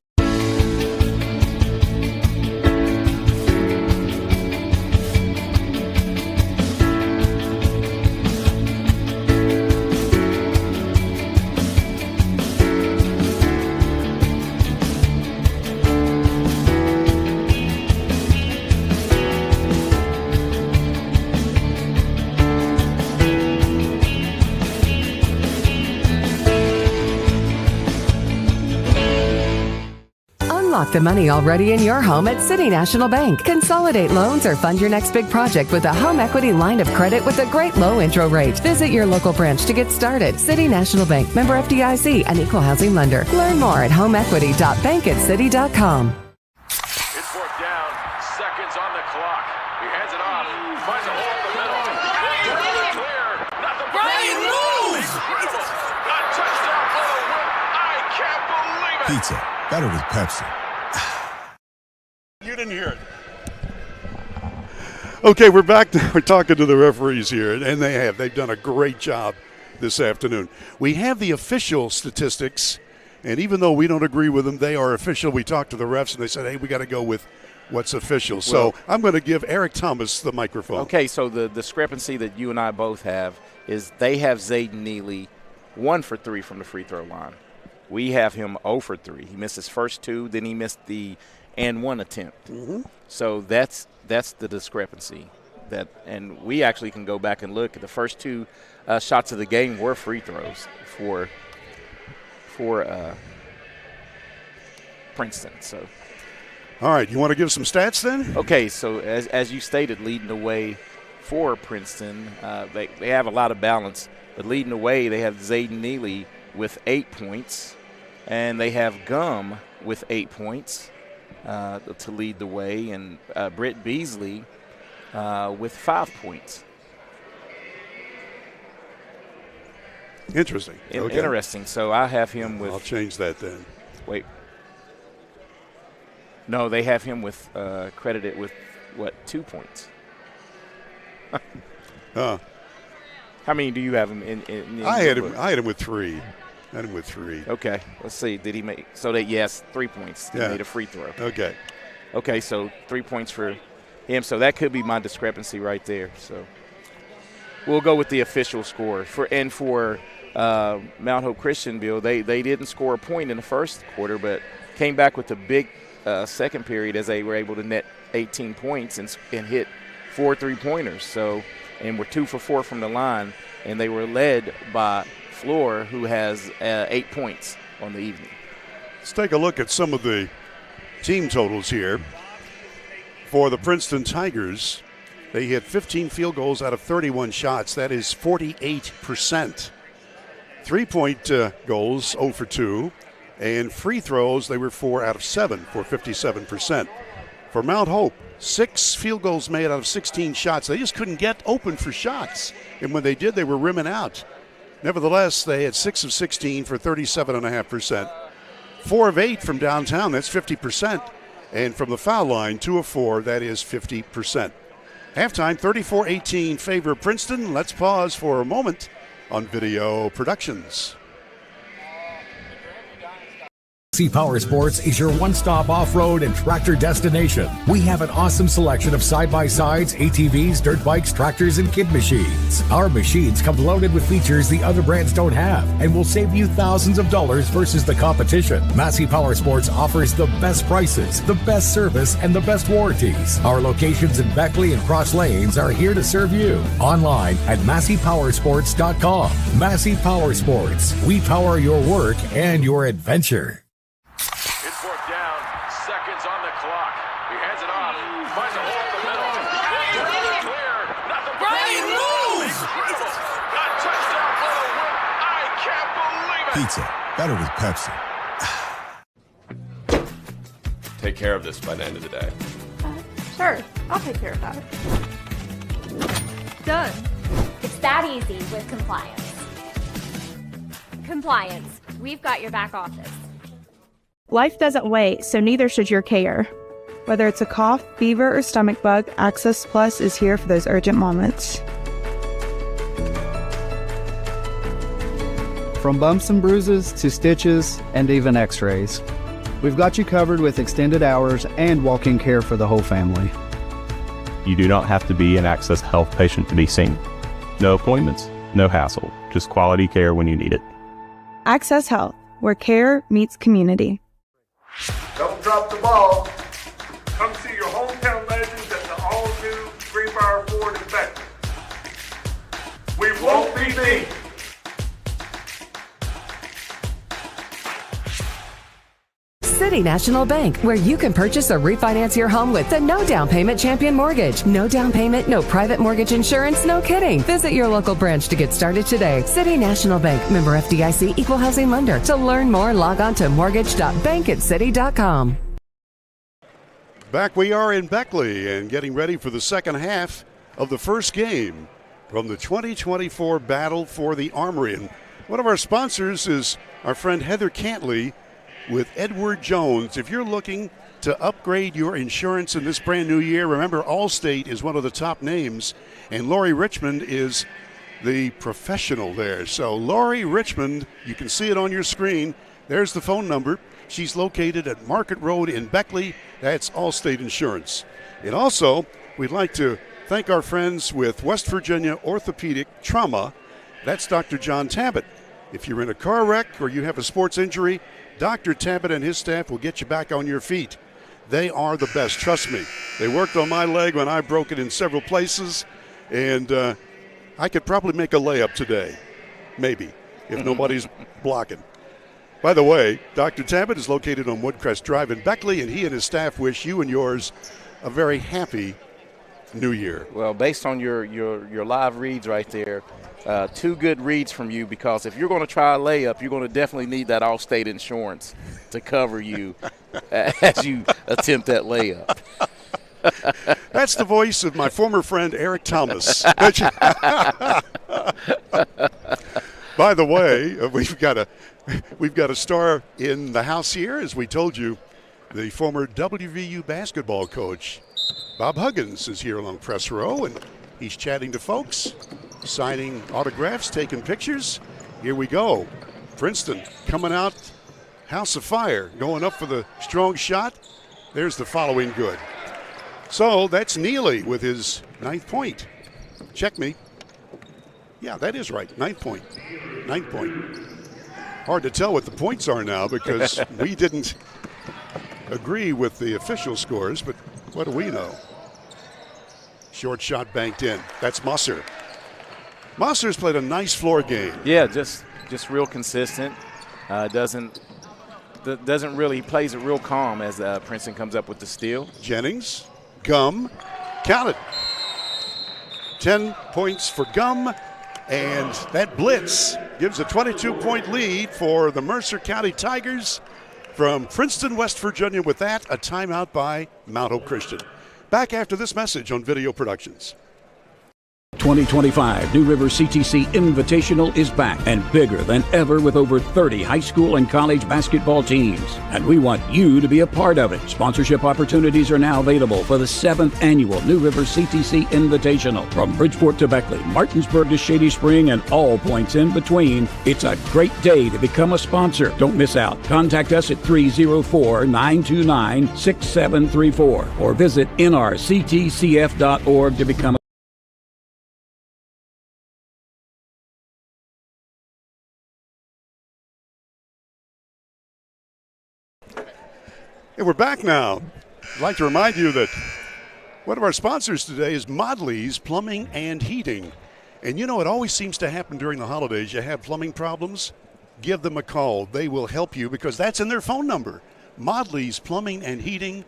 Speaker 12: Unlock the money already in your home at City National Bank. Consolidate loans or fund your next big project with a home equity line of credit with a great low intro rate. Visit your local branch to get started. City National Bank, member FDIC, an equal housing lender. Learn more at homeequity.bankatcity.com.
Speaker 19: It's fourth down, seconds on the clock. He hands it off, finds a hole in the middle. Clear, nothing but
Speaker 20: Brian moves!
Speaker 19: incredible. A touchdown for the win. I can't believe it.
Speaker 20: Pizza, better with Pepsi.
Speaker 1: You didn't hear it. Okay, we're back. We're talking to the referees here, and they've done a great job this afternoon. We have the official statistics, and even though we don't agree with them, they are official. We talked to the refs, and they said, hey, we got to go with what's official. So I'm going to give Eric Thomas the microphone.
Speaker 2: Okay, so the discrepancy that you and I both have is they have Zayden Neely 1 for 3 from the free throw line. We have him 0 for 3. He missed his first 2, then he missed the and 1 attempt.
Speaker 1: Mm-hmm.
Speaker 2: So that's the discrepancy. And we actually can go back and look at the first 2 shots of the game were free throws for Princeton. So
Speaker 1: All right, you want to give some stats then?
Speaker 2: Okay, so as you stated, leading the way for Princeton, they have a lot of balance. But leading the way, they have Zayden Neely with 8 points, and they have Gum with 8 points to lead the way, and Britt Beasley with 5 points.
Speaker 1: Interesting. Okay.
Speaker 2: Interesting. So I have him with.
Speaker 1: I'll change that then.
Speaker 2: Wait. No, they have him with credited with what, 2 points? How many do you have him in
Speaker 1: I had him with 3. I had him with 3.
Speaker 2: Okay. Let's see. Did he make? So that yes, 3 points. He made a free throw.
Speaker 1: Okay.
Speaker 2: Okay. So 3 points for him. So that could be my discrepancy right there. So we'll go with the official score for Mount Hope Christian. Bill, they didn't score a point in the first quarter, but came back with a big second period as they were able to net 18 points and hit 4 3-pointers. So, and were 2 for 4 from the line, and they were led by Floor, who has 8 points on the evening.
Speaker 1: Let's take a look at some of the team totals here. For the Princeton Tigers, they hit 15 field goals out of 31 shots. That is 48%. 3-point goals, 0 for 2. And free throws, they were 4 out of 7 for 57%. For Mount Hope, 6 field goals made out of 16 shots. They just couldn't get open for shots. And when they did, they were rimming out. Nevertheless, they had 6 of 16 for 37.5%. 4 of 8 from downtown, that's 50%. And from the foul line, 2 of 4, that is 50%. Halftime, 34-18 favor Princeton. Let's pause for a moment on Video Productions.
Speaker 5: Massey Power Sports is your one-stop off-road and tractor destination. We have an awesome selection of side-by-sides, ATVs, dirt bikes, tractors, and kid machines. Our machines come loaded with features the other brands don't have and will save you thousands of dollars versus the competition. Massey Power Sports offers the best prices, the best service, and the best warranties. Our locations in Beckley and Cross Lanes are here to serve you. Online at MasseyPowersports.com. Massey Power Sports. We power your work and your adventure.
Speaker 19: Seconds on the clock. He hands it off. Finds a hole in the middle. Clear. Nothing but incredible. A touchdown for the win. I can't believe it.
Speaker 20: Pizza. Better with Pepsi.
Speaker 21: Take care of this by the end of the day.
Speaker 22: Sure. I'll take care of that. Done.
Speaker 10: It's that easy with compliance. Compliance. We've got your back office.
Speaker 6: Life doesn't wait, so neither should your care. Whether it's a cough, fever, or stomach bug, Access Plus is here for those urgent moments.
Speaker 7: From bumps and bruises to stitches and even x-rays, we've got you covered with extended hours and walk-in care for the whole family.
Speaker 8: You do not have to be an Access Health patient to be seen. No appointments, no hassle, just quality care when you need it.
Speaker 6: Access Health, where care meets community.
Speaker 11: Don't drop the ball. Come see your hometown legends at the all-new Greenbrier Ford in Beckley. We won't be beat.
Speaker 12: City National Bank, where you can purchase or refinance your home with the no down payment Champion Mortgage. No down payment, no private mortgage insurance, no kidding. Visit your local branch to get started today. City National Bank, member FDIC, equal housing lender. To learn more, log on to mortgage.bankatcity.com.
Speaker 1: Back we are in Beckley and getting ready for the second half of the first game from the 2024 Battle for the Armory. And one of our sponsors is our friend Heather Cantley with Edward Jones. If you're looking to upgrade your insurance in this brand new year, remember Allstate is one of the top names, and Lori Richmond is the professional there. So Lori Richmond, you can see it on your screen. There's the phone number. She's located at Market Road in Beckley. That's Allstate Insurance. And also, we'd like to thank our friends with West Virginia Orthopedic Trauma. That's Dr. John Tabbitt. If you're in a car wreck or you have a sports injury, Dr. Tabbitt and his staff will get you back on your feet. They are the best, trust me. They worked on my leg when I broke it in several places, and I could probably make a layup today, maybe, if nobody's blocking. By the way, Dr. Tabbitt is located on Woodcrest Drive in Beckley, and he and his staff wish you and yours a very happy New Year.
Speaker 2: Well, based on your live reads right there, 2 good reads from you, because if you're going to try a layup, you're going to definitely need that Allstate insurance to cover you as you attempt that layup.
Speaker 1: That's the voice of my former friend Eric Thomas. By the way, we've got a star in the house here, as we told you. The former WVU basketball coach, Bob Huggins, is here along press row, and he's chatting to folks, signing autographs, taking pictures. Here we go. Princeton coming out, house of fire, going up for the strong shot. There's the following good. So that's Neely with his 9th point. Check me. Yeah, that is right. 9th point. 9th point. Hard to tell what the points are now because we didn't agree with the official scores, but what do we know? Short shot banked in. That's Musser. Musser's played a nice floor game.
Speaker 2: Yeah, just real consistent. Doesn't really, plays it real calm as Princeton comes up with the steal.
Speaker 1: Jennings, Gum, count it. 10 points for Gum, and that blitz gives a 22-point lead for the Mercer County Tigers from Princeton, West Virginia. With that, a timeout by Mount Hope Christian. Back after this message on Video Productions.
Speaker 16: 2025 New River CTC Invitational is back and bigger than ever with over 30 high school and college basketball teams. And we want you to be a part of it. Sponsorship opportunities are now available for the 7th annual New River CTC Invitational. From Bridgeport to Beckley, Martinsburg to Shady Spring, and all points in between, it's a great day to become a sponsor. Don't miss out. Contact us at 304-929-6734 or visit nrctcf.org to become a
Speaker 1: Hey, we're back now. I'd like to remind you that one of our sponsors today is Modley's Plumbing and Heating. And you know, it always seems to happen during the holidays. You have plumbing problems, give them a call. They will help you because that's in their phone number. Modley's Plumbing and Heating.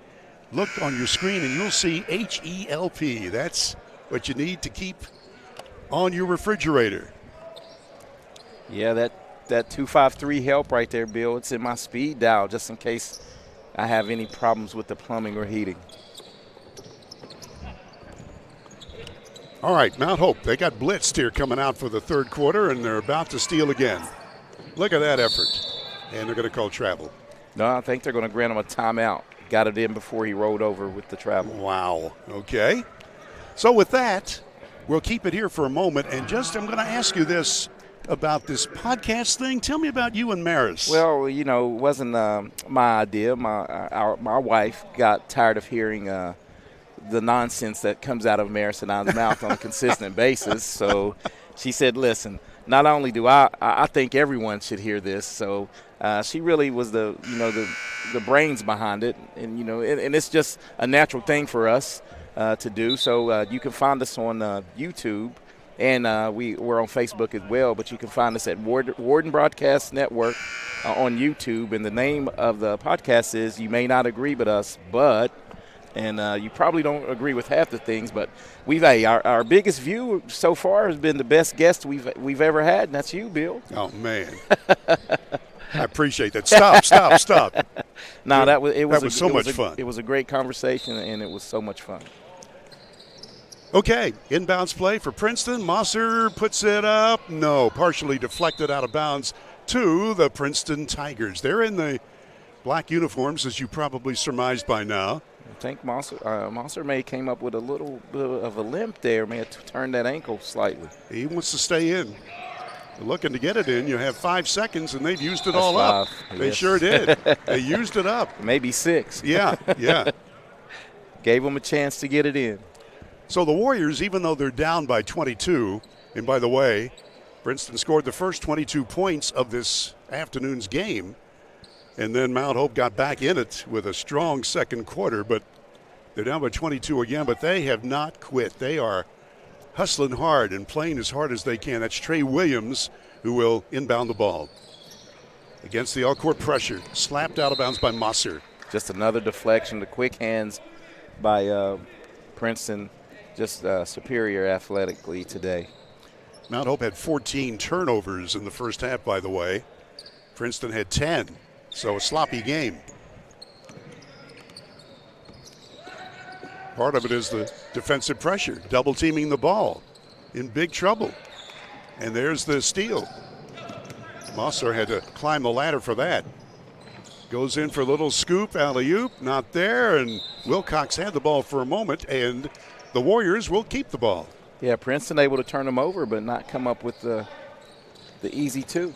Speaker 1: Look on your screen and you'll see HELP. That's what you need to keep on your refrigerator.
Speaker 2: Yeah, that 253 help right there, Bill. It's in my speed dial just in case I have any problems with the plumbing or heating.
Speaker 1: All right, Mount Hope, they got blitzed here coming out for the third quarter, and they're about to steal again. Look at that effort. And they're going to call travel.
Speaker 2: No, I think they're going to grant him a timeout. Got it in before he rolled over with the travel.
Speaker 1: Wow. Okay. So with that, we'll keep it here for a moment, and I'm going to ask you this about this podcast thing. Tell me about you and Maris.
Speaker 2: Well, you know, it wasn't my idea. My wife got tired of hearing the nonsense that comes out of Maris and I's mouth on a consistent basis. So she said, listen, not only do I think everyone should hear this. So she really was the brains behind it. And, and it's just a natural thing for us to do. So you can find us on YouTube. And we're on Facebook as well, but you can find us at Warden Broadcast Network on YouTube. And the name of the podcast is You May Not Agree With Us, But, and you probably don't agree with half the things, but our biggest view so far has been the best guest we've ever had, and that's you, Bill.
Speaker 1: Oh, man. I appreciate that. Stop.
Speaker 2: No, that was
Speaker 1: so much fun.
Speaker 2: It was a great conversation, and it was so much fun.
Speaker 1: Okay, inbounds play for Princeton. Mosser puts it up. No, partially deflected out of bounds to the Princeton Tigers. They're in the black uniforms, as you probably surmised by now.
Speaker 2: I think Mosser may have came up with a little bit of a limp there, may have turned that ankle slightly.
Speaker 1: He wants to stay in. They're looking to get it in. You have 5 seconds, and they've used it
Speaker 2: That's
Speaker 1: all
Speaker 2: 5.
Speaker 1: up. They sure did. They used it up.
Speaker 2: Maybe 6.
Speaker 1: Yeah.
Speaker 2: Gave them a chance to get it in.
Speaker 1: So the Warriors, even though they're down by 22, and by the way, Princeton scored the first 22 points of this afternoon's game, and then Mount Hope got back in it with a strong second quarter, but they're down by 22 again, but they have not quit. They are hustling hard and playing as hard as they can. That's Trey Williams, who will inbound the ball. against the all-court pressure. Slapped out of bounds by Mosser.
Speaker 2: Just another deflection. The quick hands by Princeton, just superior athletically today.
Speaker 1: Mount Hope had 14 turnovers in the first half, by the way. Princeton had 10, so a sloppy game. Part of it is the defensive pressure, double teaming the ball, in big trouble. And there's the steal. Mosser had to climb the ladder for that. Goes in for a little scoop, alley-oop, not there, and Wilcox had the ball for a moment, and the Warriors will keep the ball.
Speaker 2: Yeah, Princeton able to turn them over, but not come up with the easy two.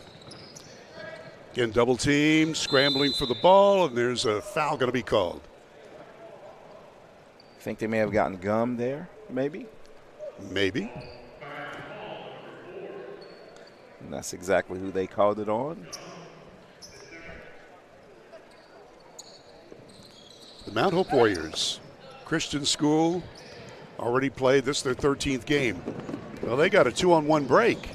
Speaker 1: Again, double team, scrambling for the ball, and there's a foul going to be called.
Speaker 2: I think they may have gotten gum there, maybe?
Speaker 1: Maybe.
Speaker 2: And that's exactly who they called it on.
Speaker 1: The Mount Hope Warriors, Christian school, already played this their 13th game. Well, they got a 2-on-1 break,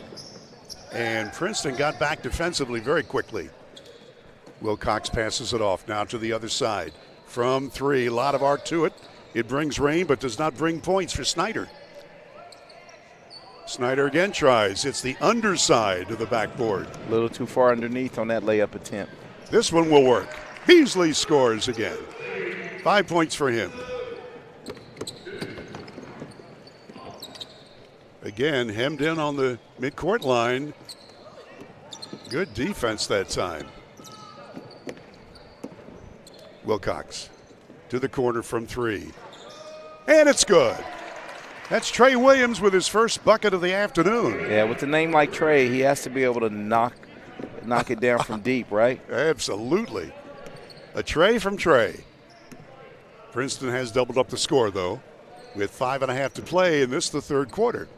Speaker 1: and Princeton got back defensively very quickly. Wilcox passes it off now to the other side. From three, a lot of arc to it. It brings rain, but does not bring points for Snyder. Snyder again tries. It's the underside of the backboard.
Speaker 2: A little too far underneath on that layup attempt.
Speaker 1: This one will work. Beasley scores again. 5 points for him. Again, hemmed in on the midcourt line. Good defense that time. Wilcox to the corner from three. And it's good. That's Trey Williams with his first bucket of the afternoon.
Speaker 2: Yeah, with a name like Trey, he has to be able to knock it down from deep, right?
Speaker 1: Absolutely. A tray from Trey. Princeton has doubled up the score, though, with 5.5 to play in the third quarter.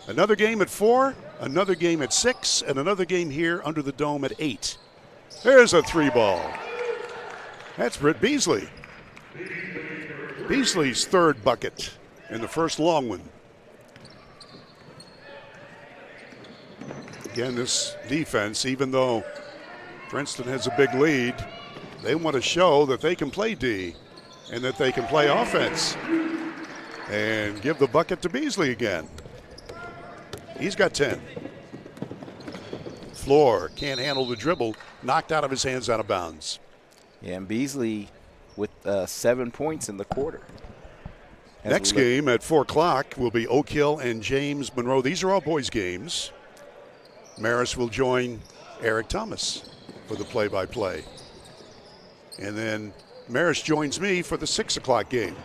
Speaker 1: Another game at 4, another game at 6, and another game here under the dome at 8. There's a three ball. That's Britt Beasley. Beasley's third bucket and the first long one. Again, this defense, even though Princeton has a big lead, they want to show that they can play D and that they can play offense. And give the bucket to Beasley again. He's got 10. Floor can't handle the dribble, knocked out of his hands, out of bounds.
Speaker 2: Yeah, and Beasley with 7 points in the quarter.
Speaker 1: Next game at 4 o'clock will be Oak Hill and James Monroe. These are all boys' games. Maris will join Eric Thomas for the play-by-play. And then Maris joins me for the 6 o'clock game.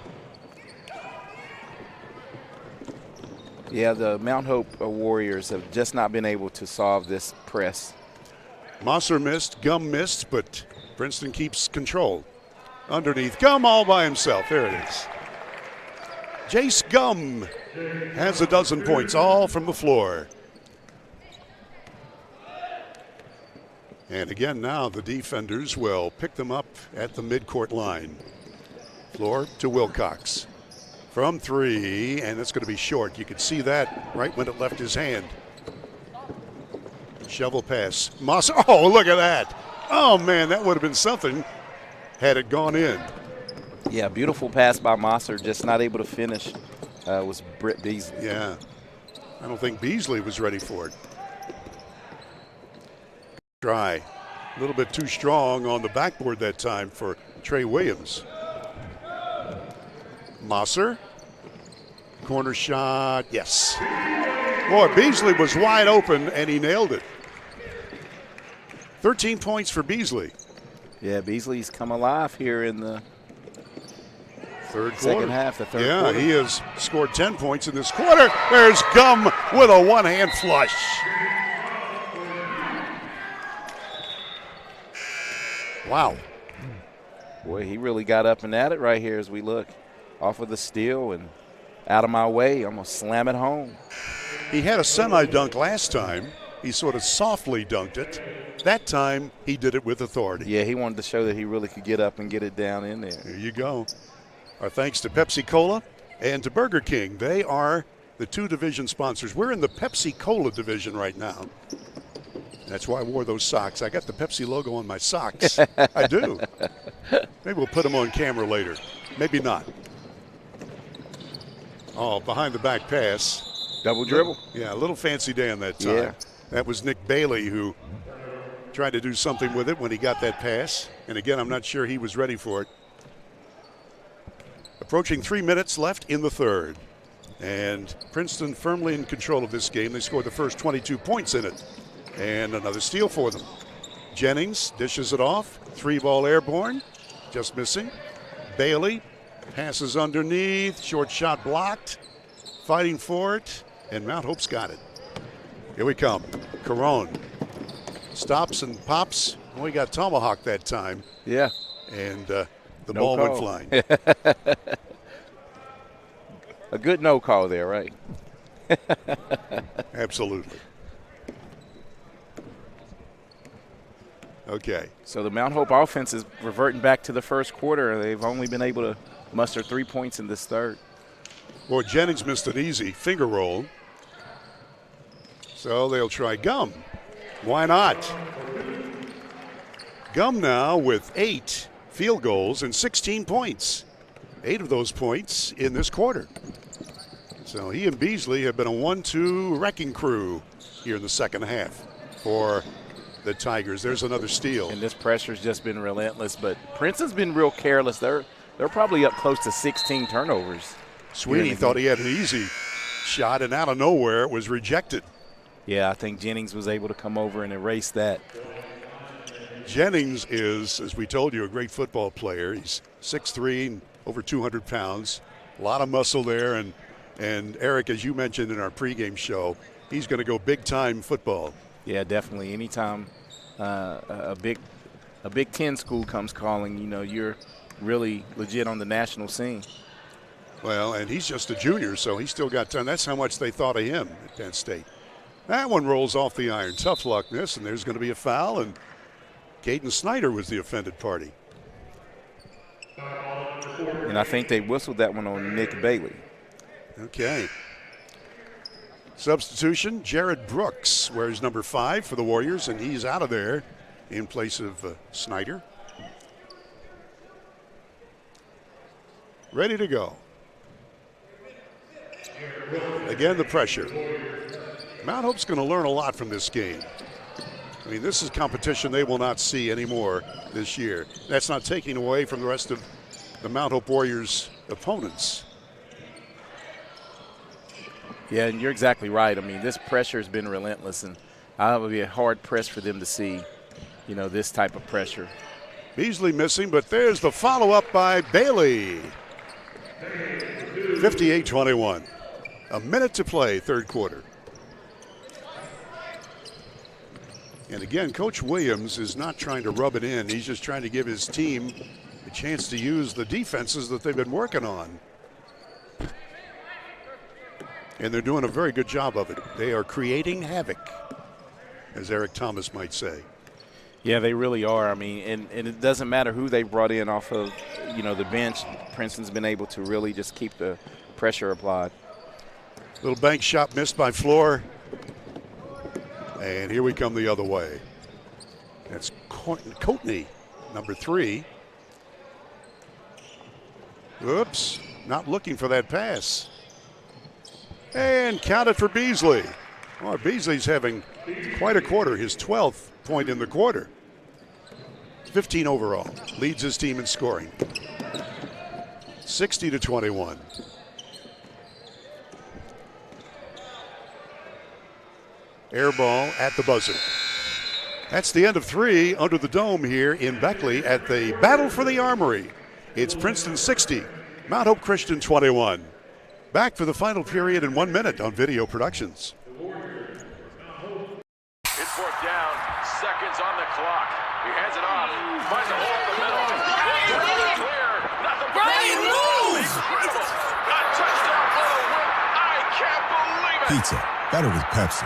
Speaker 2: Yeah, the Mount Hope Warriors have just not been able to solve this press.
Speaker 1: Mosser missed, Gum missed, but Princeton keeps control. Underneath, Gum all by himself. There it is. Jace Gum has a dozen points, all from the floor. And again, now the defenders will pick them up at the midcourt line. Floor to Wilcox. From three, and it's going to be short. You could see that right when it left his hand. Shovel pass. Moss. Oh, look at that. Oh, man, that would have been something had it gone in.
Speaker 2: Yeah, beautiful pass by Mosser, just not able to finish. Was Britt Beasley.
Speaker 1: Yeah. I don't think Beasley was ready for it. Try. A little bit too strong on the backboard that time for Trey Williams. Mosser. Corner shot. Yes. Boy, Beasley was wide open, and he nailed it. 13 points for Beasley.
Speaker 2: Yeah, Beasley's come alive here in the
Speaker 1: third
Speaker 2: second half, the third quarter.
Speaker 1: Yeah, he has scored 10 points in this quarter. There's Gum with a one-hand flush. Wow.
Speaker 2: Boy, he really got up and at it right here as we look. Off of the steal and out of my way. I'm going to slam it home.
Speaker 1: He had a semi-dunk last time. He sort of softly dunked it. That time, he did it with authority.
Speaker 2: Yeah, he wanted to show that he really could get up and get it down in there.
Speaker 1: There you go. Our thanks to Pepsi Cola and to Burger King. They are the two division sponsors. We're in the Pepsi Cola division right now. That's why I wore those socks. I got the Pepsi logo on my socks. I do. Maybe we'll put them on camera later. Maybe not. Oh, behind the back pass.
Speaker 2: Double dribble.
Speaker 1: Yeah, a little fancy Dan that time.
Speaker 2: Yeah.
Speaker 1: That was Nick Bailey who tried to do something with it when he got that pass. And again, I'm not sure he was ready for it. Approaching 3 minutes left in the third. And Princeton firmly in control of this game. They scored the first 22 points in it. And another steal for them. Jennings dishes it off. 3-ball airborne. Just missing. Bailey passes underneath. Short shot blocked. Fighting for it. And Mount Hope's got it. Here we come. Caron stops and pops. We got tomahawk that time.
Speaker 2: Yeah.
Speaker 1: And the ball went flying.
Speaker 2: A good no call there, right?
Speaker 1: Absolutely. Okay.
Speaker 2: So the Mount Hope offense is reverting back to the first quarter. They've only been able to muster 3 points in this third.
Speaker 1: Boy, Jennings missed an easy finger roll. So they'll try Gum. Why not? Gum now with 8 field goals and 16 points. 8 of those points in this quarter. So he and Beasley have been a 1-2 wrecking crew here in the second half for the Tigers. There's another steal.
Speaker 2: And this pressure's just been relentless, but Princeton's been real careless. They're probably up close to 16 turnovers.
Speaker 1: Sweeney thought he had an easy shot, and out of nowhere it was rejected.
Speaker 2: Yeah, I think Jennings was able to come over and erase that.
Speaker 1: Jennings is, as we told you, a great football player. He's 6'3", and over 200 pounds. A lot of muscle there, and Eric, as you mentioned in our pregame show, he's going to go big-time football.
Speaker 2: Yeah, definitely. Anytime a Big Ten school comes calling, you know, you're really legit on the national scene.
Speaker 1: Well, and he's just a junior, so he's still got time. That's how much they thought of him at Penn State. That one rolls off the iron. Tough luck, miss, and there's going to be a foul, and Caden Snyder was the offended party.
Speaker 2: And I think they whistled that one on Nick Bailey.
Speaker 1: Okay. Substitution, Jared Brooks wears number 5 for the Warriors, and he's out of there in place of Snyder. Ready to go. Again, the pressure. Mount Hope's going to learn a lot from this game. I mean, this is competition they will not see anymore this year. That's not taking away from the rest of the Mount Hope Warriors' opponents.
Speaker 2: Yeah, and you're exactly right. I mean, this pressure has been relentless, and it would be a hard press for them to see, you know, this type of pressure.
Speaker 1: Beasley missing, but there's the follow-up by Bailey. 58-21. A minute to play, third quarter. And again, Coach Williams is not trying to rub it in. He's just trying to give his team a chance to use the defenses that they've been working on. And they're doing a very good job of it. They are creating havoc, as Eric Thomas might say.
Speaker 2: Yeah, they really are. I mean, and it doesn't matter who they brought in off of, you know, the bench. Princeton's been able to really just keep the pressure applied.
Speaker 1: Little bank shot missed by Floor. And here we come the other way. That's Coatney, number 3. Oops, not looking for that pass. And counted for Beasley. Well, Beasley's having quite a quarter, his 12th point in the quarter. 15 overall, leads his team in scoring. 60-21. Air ball at the buzzer. That's the end of 3 under the dome here in Beckley at the Battle for the Armory. It's Princeton 60, Mount Hope Christian 21. Back for the final period in 1 minute on Video Productions.
Speaker 19: It's 4th down, seconds on the clock. He hands it off, finds a hole in the middle. Clear, nothing but incredible. A touchdown for the win. I can't believe it.
Speaker 20: Pizza, better with Pepsi.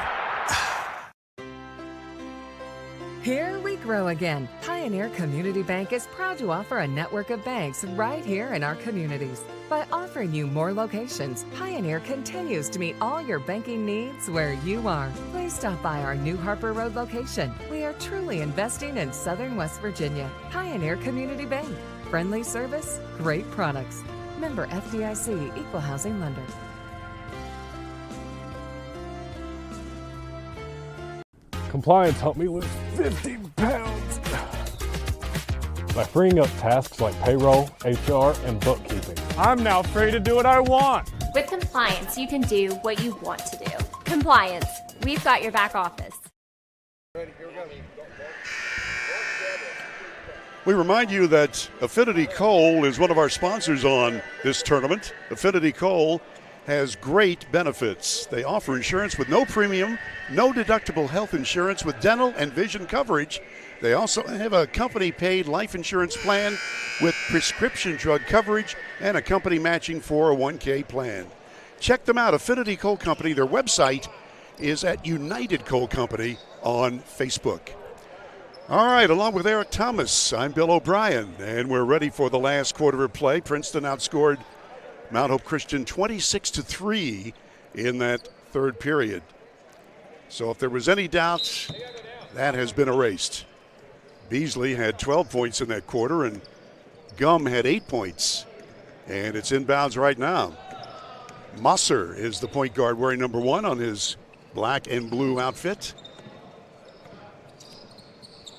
Speaker 12: Here we go. grow again. Pioneer Community Bank is proud to offer a network of banks right here in our communities. By offering you more locations, Pioneer continues to meet all your banking needs where you are. Please stop by our new Harper Road location. We are truly investing in Southern West Virginia. Pioneer Community Bank. Friendly service, great products. Member FDIC, Equal Housing Lender.
Speaker 3: Compliance helped me lose 50 pounds by freeing up tasks like payroll, HR, and bookkeeping. I'm now free to do what I want.
Speaker 10: With compliance, you can do what you want to do. Compliance, we've got your back office.
Speaker 1: We remind you that Affinity Coal is one of our sponsors on this tournament. Affinity Coal has great benefits. They offer insurance with no premium, no deductible health insurance with dental and vision coverage. They also have a company-paid life insurance plan with prescription drug coverage and a company-matching 401k plan. Check them out, Affinity Coal Company. Their website is at United Coal Company on Facebook. All right, along with Eric Thomas, I'm Bill O'Brien, and we're ready for the last quarter of play. Princeton outscored Mount Hope Christian 26-3 in that third period. So if there was any doubt, that has been erased. Beasley had 12 points in that quarter, and Gum had 8 points. And it's inbounds right now. Musser is the point guard wearing number 1 on his black and blue outfit.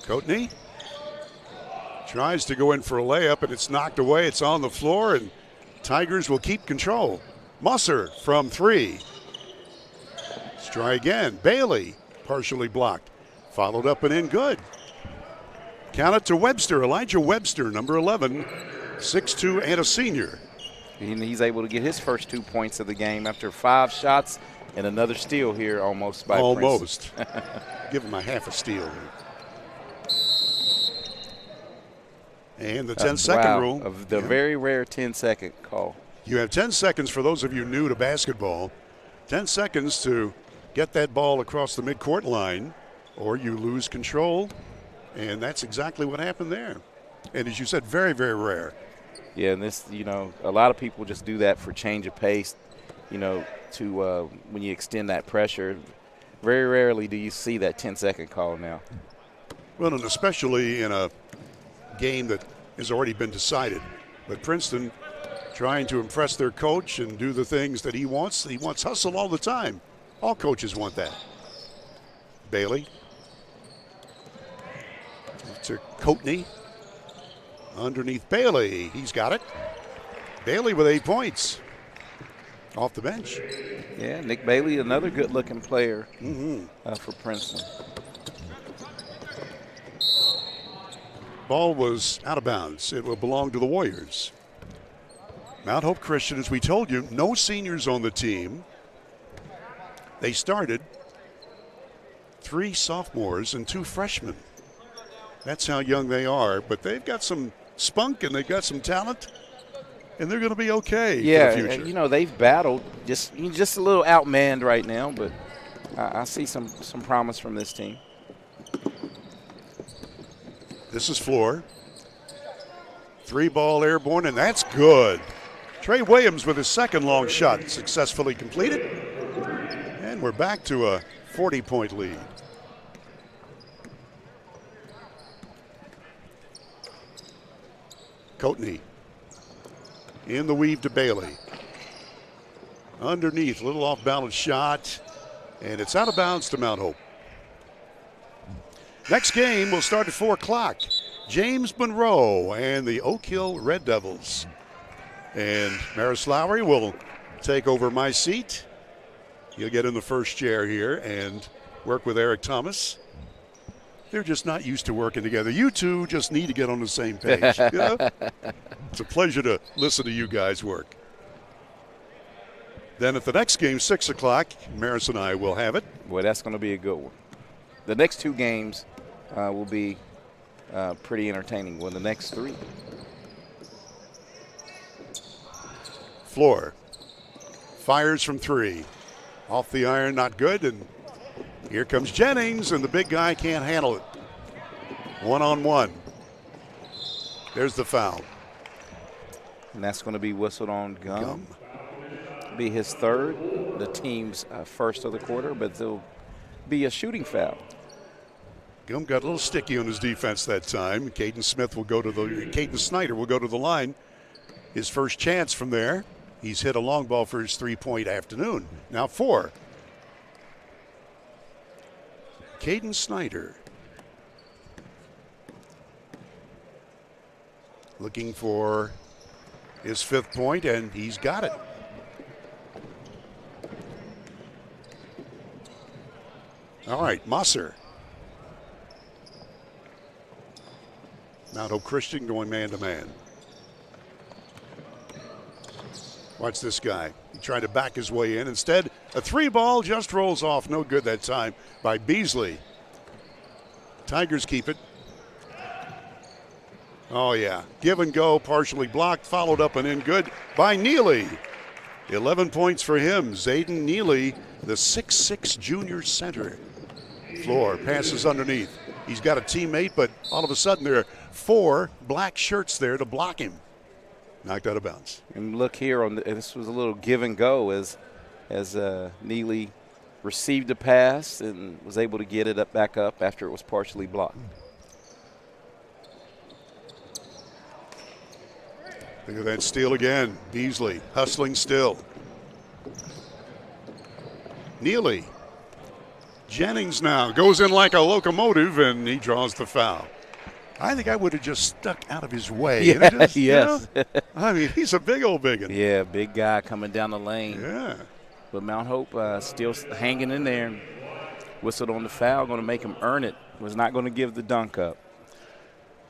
Speaker 1: Coatney tries to go in for a layup, and it's knocked away. It's on the floor, and Tigers will keep control. Musser from 3. Let's try again. Bailey partially blocked. Followed up and in good. Count it to Webster. Elijah Webster, number 11, 6'2", and a senior.
Speaker 2: And he's able to get his first 2 points of the game after 5 shots and another steal here almost by
Speaker 1: Almost. Give him a half a steal. And the 10-second rule.
Speaker 2: Of the very rare 10-second call.
Speaker 1: You have 10 seconds for those of you new to basketball. 10 seconds to get that ball across the midcourt line, or you lose control. And that's exactly what happened there. And as you said, very, very rare.
Speaker 2: Yeah, and this, a lot of people just do that for change of pace, to when you extend that pressure. Very rarely do you see that 10-second call now.
Speaker 1: Well, and especially in a game that has already been decided. But Princeton trying to impress their coach and do the things that he wants. He wants hustle all the time. All coaches want that. Bailey. To Coatney. Underneath Bailey. He's got it. Bailey with 8 points. Off the bench.
Speaker 2: Yeah, Nick Bailey, another good-looking player for Princeton.
Speaker 1: Ball was out of bounds. It will belong to the Warriors. Mount Hope Christian, as we told you, no seniors on the team. They started 3 sophomores and 2 freshmen. That's how young they are, but they've got some spunk and they've got some talent, and they're going to be okay for the future.
Speaker 2: And, they've battled, just a little outmanned right now, but I see some promise from this team.
Speaker 1: This is Floor. 3-ball airborne, and that's good. Trey Williams with his second long shot successfully completed. And we're back to a 40-point lead. Coatney in the weave to Bailey. Underneath, little off-balance shot, and it's out of bounds to Mount Hope. Next game will start at 4 o'clock. James Monroe and the Oak Hill Red Devils. And Maris Lowry will take over my seat. He'll get in the first chair here and work with Eric Thomas. They're just not used to working together. You two just need to get on the same page. It's a pleasure to listen to you guys work. Then at the next game, 6 o'clock, Maris and I will have it.
Speaker 2: Boy, that's going to be a good one. The next 2 games will be pretty entertaining. Well, the next 3.
Speaker 1: Floor fires from 3. Off the iron, not good, and here comes Jennings, and the big guy can't handle it. 1-on-1. There's the foul.
Speaker 2: And that's going to be whistled on Gum. Be his third, the team's first of the quarter, but there'll be a shooting foul.
Speaker 1: Gum got a little sticky on his defense that time. Caden Snyder will go to the line. His first chance from there. He's hit a long ball for his three-point afternoon. Now 4. Caden Snyder. Looking for his 5th point, and he's got it. All right, Mosser. Mount Hope Christian going man-to-man. Watch this guy. He tried to back his way in. Instead, a 3-ball just rolls off. No good that time by Beasley. Tigers keep it. Oh, yeah. Give and go, partially blocked, followed up and in good by Neely. 11 points for him. Zayden Neely, the 6'6 junior center. Floor passes underneath. He's got a teammate, but all of a sudden there are 4 black shirts there to block him. Knocked out of bounds.
Speaker 2: And look here, this was a little give and go as Neely received a pass and was able to get it back up after it was partially blocked.
Speaker 1: Look at that steal again. Beasley hustling still. Neely. Jennings now goes in like a locomotive, and he draws the foul. I think I would have just stuck out of his way.
Speaker 2: Yeah,
Speaker 1: just,
Speaker 2: yes.
Speaker 1: I mean, he's a big old biggin.
Speaker 2: Yeah, big guy coming down the lane.
Speaker 1: Yeah.
Speaker 2: But Mount Hope still hanging in there. Whistled on the foul, going to make him earn it. Was not going to give the dunk up.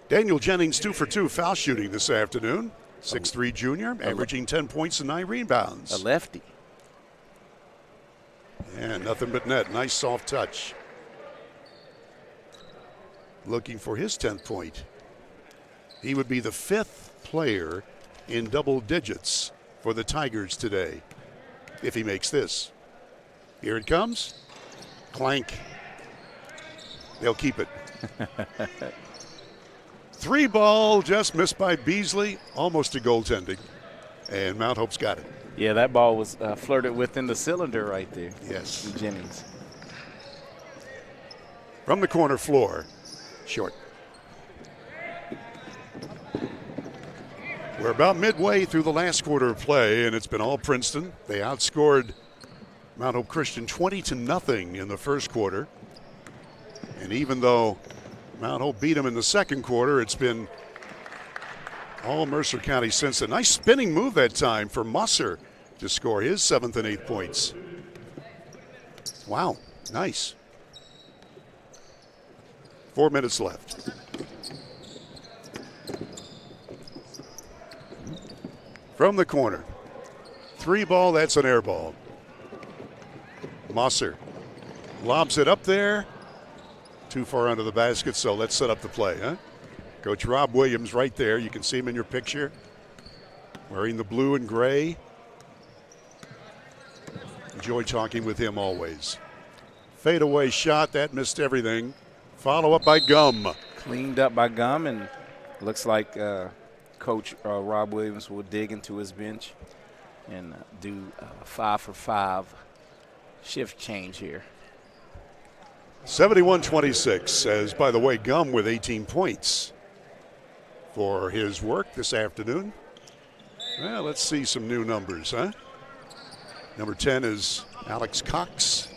Speaker 1: Daniel Jennings 2 for 2 foul shooting this afternoon. 6'3 junior, averaging 10 points and 9 rebounds.
Speaker 2: A lefty.
Speaker 1: Yeah, nothing but net. Nice soft touch. Looking for his 10th point. He would be the 5th player in double digits for the Tigers today if he makes this. Here it comes. Clank. They'll keep it. 3-ball just missed by Beasley. Almost a goaltending. And Mount Hope's got it.
Speaker 2: Yeah, that ball was flirted with in the cylinder right there.
Speaker 1: Yes.
Speaker 2: Jennings.
Speaker 1: From the corner floor. Short. We're about midway through the last quarter of play, and it's been all Princeton. They outscored Mount Hope Christian 20-0 in the first quarter. And even though Mount Hope beat them in the second quarter, it's been all Mercer County since then. Nice spinning move that time for Musser to score his 7th and 8th points. Wow, nice. 4 minutes left. From the corner. 3-ball, that's an air ball. Musser lobs it up there. Too far under the basket, so let's set up the play, huh? Coach Rob Williams right there. You can see him in your picture. Wearing the blue and gray. Enjoy talking with him always. Fadeaway shot, that missed everything. Follow up by Gum.
Speaker 2: Cleaned up by Gum, and looks like Coach Rob Williams will dig into his bench and do a 5-for-5 shift change here.
Speaker 1: 71-26, as, by the way, Gum with 18 points for his work this afternoon. Well, let's see some new numbers, huh? Number 10 is Alex Cox.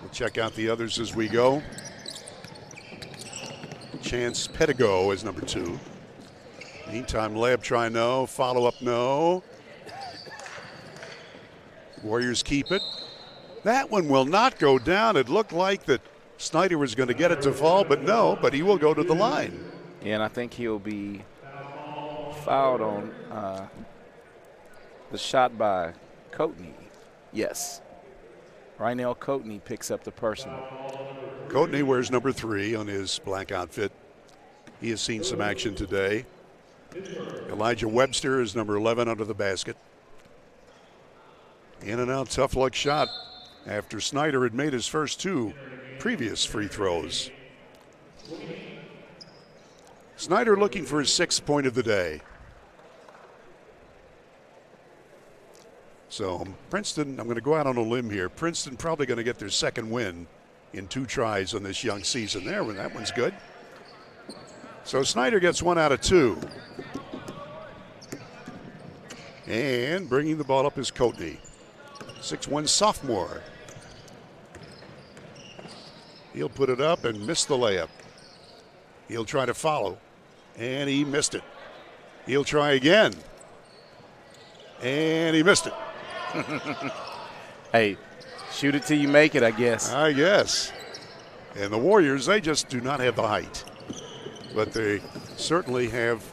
Speaker 1: We'll check out the others as we go. Chance Pedigo is number 2. Meantime, layup try no, follow-up no. Warriors keep it. That one will not go down. It looked like that Snyder was going to get it to fall, but no, but he will go to the line.
Speaker 2: Yeah, and I think he'll be fouled on the shot by Coatney. Yes. Rynell Coatney picks up the personal.
Speaker 1: Coatney wears number 3 on his black outfit. He has seen some action today. Elijah Webster is number 11 under the basket. In and out, tough luck shot after Snyder had made his first 2 previous free throws. Snyder looking for his 6th point of the day. So Princeton, I'm going to go out on a limb here. Princeton probably going to get their 2nd win in 2 tries on this young season there. That one's good. So Snyder gets 1 out of 2. And bringing the ball up is Coatney, 6'1" sophomore. He'll put it up and miss the layup. He'll try to follow, and he missed it. He'll try again, and he missed it.
Speaker 2: Hey, shoot it till you make it, I guess.
Speaker 1: I guess. And the Warriors, they just do not have the height, but they certainly have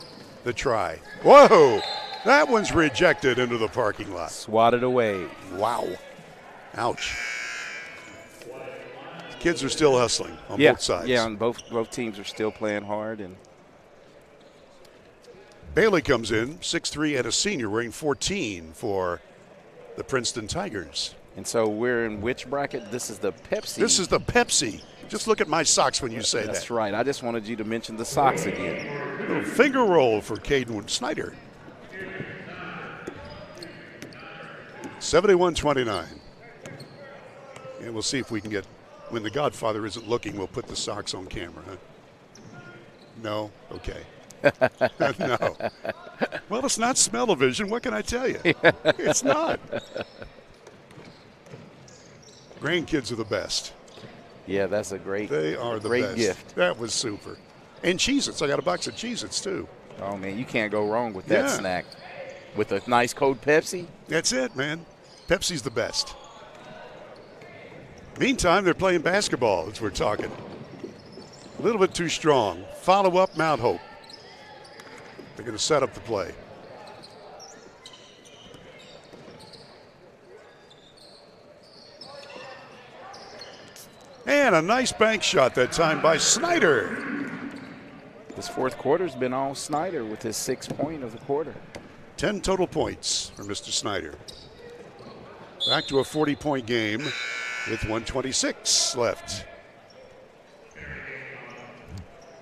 Speaker 1: the try. Whoa! That one's rejected into the parking lot.
Speaker 2: Swatted away.
Speaker 1: Wow. Ouch. The kids are still hustling on both sides.
Speaker 2: Yeah, and both teams are still playing hard. And
Speaker 1: Bailey comes in, 6'3" and a senior, wearing 14 for the Princeton Tigers.
Speaker 2: And so we're in which bracket? This is the Pepsi.
Speaker 1: This is the Pepsi. Just look at my socks when you say that.
Speaker 2: That's right. I just wanted you to mention the socks again.
Speaker 1: Little finger roll for Caden Snyder. 71-29. And we'll see if we can get, when the Godfather isn't looking, we'll put the socks on camera, huh? No? Okay. No. Well, it's not smell-o-vision. What can I tell you? It's not. Grandkids are the best.
Speaker 2: Yeah, that's a great
Speaker 1: They are the
Speaker 2: great
Speaker 1: best.
Speaker 2: Gift.
Speaker 1: That was super. And Cheez-Its. I got a box of Cheez-Its, too.
Speaker 2: Oh, man, you can't go wrong with that snack. With a nice cold Pepsi.
Speaker 1: That's it, man. Pepsi's the best. Meantime, they're playing basketball as we're talking. A little bit too strong. Follow up, Mount Hope. They're going to set up the play. And a nice bank shot that time by Snyder.
Speaker 2: This 4th quarter's been all Snyder with his 6th point of the quarter.
Speaker 1: 10 total points for Mr. Snyder. Back to a 40-point game with 1:26 left.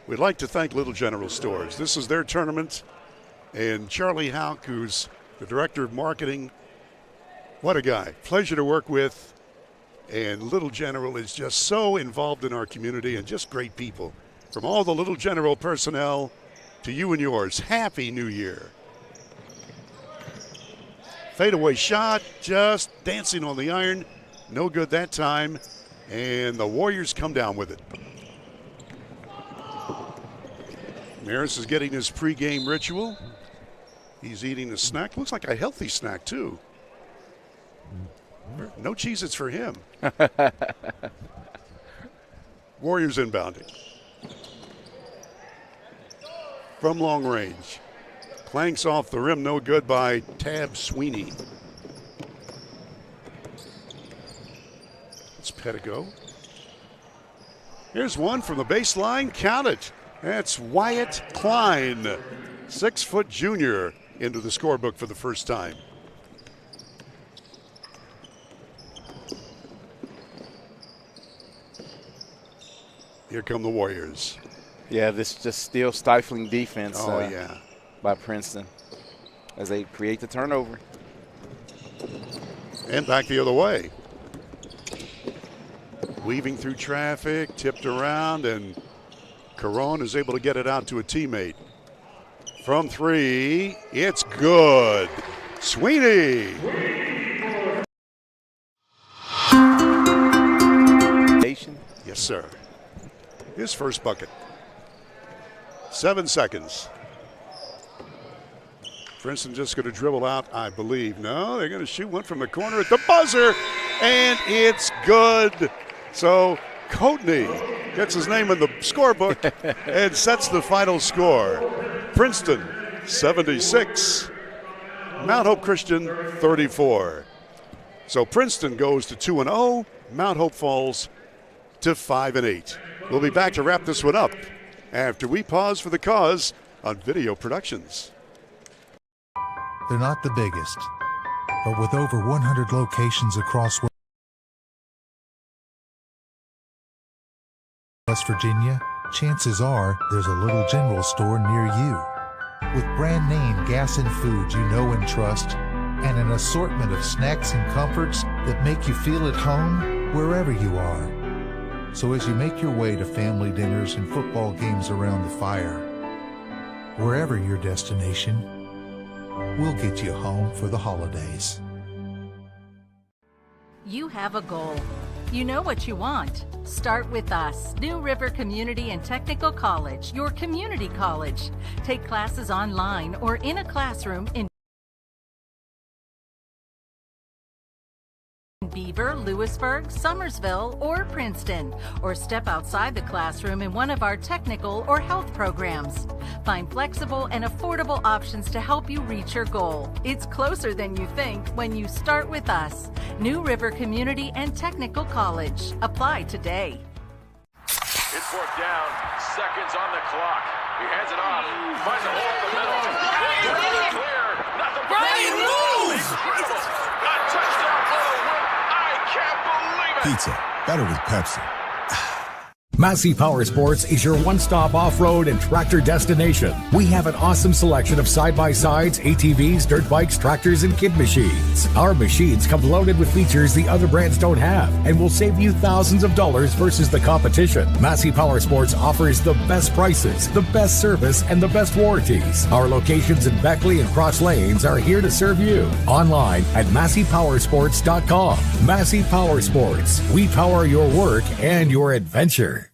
Speaker 1: We'd like to thank Little General Stores. This is their tournament, and Charlie Houck, who's the director of marketing, what a guy. Pleasure to work with, and Little General is just so involved in our community and just great people. From all the Little General personnel to you and yours, Happy New Year. Fadeaway shot, just dancing on the iron. No good that time. And the Warriors come down with it. Maris is getting his pregame ritual. He's eating a snack. Looks like a healthy snack, too. No Cheez-Its for him. Warriors inbounding. From long range. Clanks off the rim, no good by Tab Sweeney. It's Pettigo. Here's one from the baseline. Count it. That's Wyatt Klein, 6-foot junior, into the scorebook for the first time. Here come the Warriors.
Speaker 2: Yeah, this just still stifling defense.
Speaker 1: Yeah.
Speaker 2: By Princeton as they create the turnover.
Speaker 1: And back the other way. Weaving through traffic, tipped around, and Caron is able to get it out to a teammate. From 3, it's good. Sweeney. Yes, sir. His first bucket. 7 seconds. Princeton just going to dribble out, I believe. No, they're going to shoot one from the corner at the buzzer, and it's good. So Coatney gets his name in the scorebook and sets the final score. Princeton 76, Mount Hope Christian 34. So Princeton goes to 2-0. Mount Hope falls to 5-8. We'll be back to wrap this one up after we pause for the cause on Video Productions.
Speaker 13: They're not the biggest, but with over 100 locations across West Virginia, chances are there's a little general store near you. With brand name gas and food you know and trust, and an assortment of snacks and comforts that make you feel at home wherever you are. So as you make your way to family dinners and football games around the fire, wherever your destination, we'll get you home for the holidays.
Speaker 9: You have a goal. You know what you want. Start with us. New River Community and Technical College, your community college. Take classes online or in a classroom in Beaver, Lewisburg, Summersville, or Princeton, or step outside the classroom in one of our technical or health programs. Find flexible and affordable options to help you reach your goal. It's closer than you think when you start with us. New River Community and Technical College. Apply today.
Speaker 19: It's fourth down, seconds on the clock. He hands it off, finds a hole in the middle. Clear, nothing but
Speaker 18: Brian moves!
Speaker 19: A touchdown for the win. I can't believe it.
Speaker 20: Pizza, better with Pepsi.
Speaker 5: Massey Power Sports is your one-stop off-road and tractor destination. We have an awesome selection of side-by-sides, ATVs, dirt bikes, tractors, and kid machines. Our machines come loaded with features the other brands don't have and will save you thousands of dollars versus the competition. Massey Power Sports offers the best prices, the best service, and the best warranties. Our locations in Beckley and Cross Lanes are here to serve you. Online at MasseyPowersports.com. Massey Power Sports. We power your work and your adventure.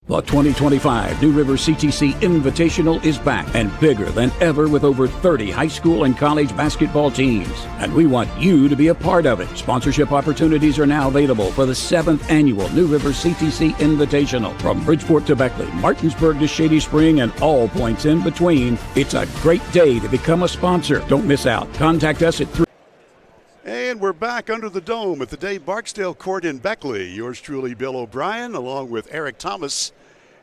Speaker 16: The 2025 New River CTC Invitational is back and bigger than ever with over 30 high school and college basketball teams. And we want you to be a part of it. Sponsorship opportunities are now available for the 7th annual New River CTC Invitational. From Bridgeport to Beckley, Martinsburg to Shady Spring, and all points in between, it's a great day to become a sponsor. Don't miss out. Contact us at 3.
Speaker 1: And we're back under the dome at the Dave Barksdale Court in Beckley. Yours truly, Bill O'Brien, along with Eric Thomas.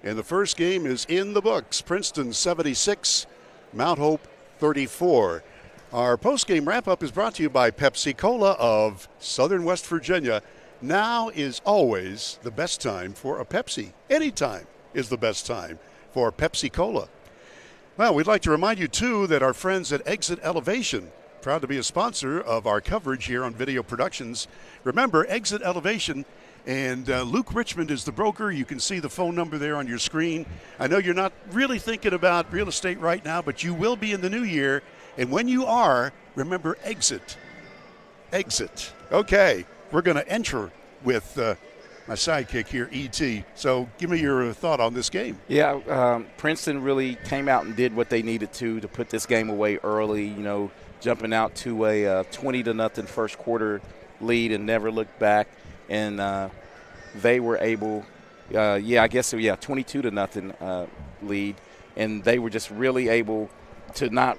Speaker 1: And the first game is in the books. Princeton 76, Mount Hope 34. Our post-game wrap-up is brought to you by Pepsi Cola of Southern West Virginia. Now is always the best time for a Pepsi. Anytime is the best time for Pepsi Cola. Well, we'd like to remind you, too, that our friends at Exit Elevation, proud to be a sponsor of our coverage here on Video Productions. Remember, Exit Elevation, and Luke Richmond is the broker. You can see the phone number there on your screen. I know you're not really thinking about real estate right now, but you will be in the new year. And when you are, remember Exit. Exit. Okay, we're going to enter with my sidekick here, E.T. So give me your thought on this game.
Speaker 2: Yeah, Princeton really came out and did what they needed to put this game away early, jumping out to a 20-0 first quarter lead and never looked back. And they were able, 22-0 lead. And they were just really able to not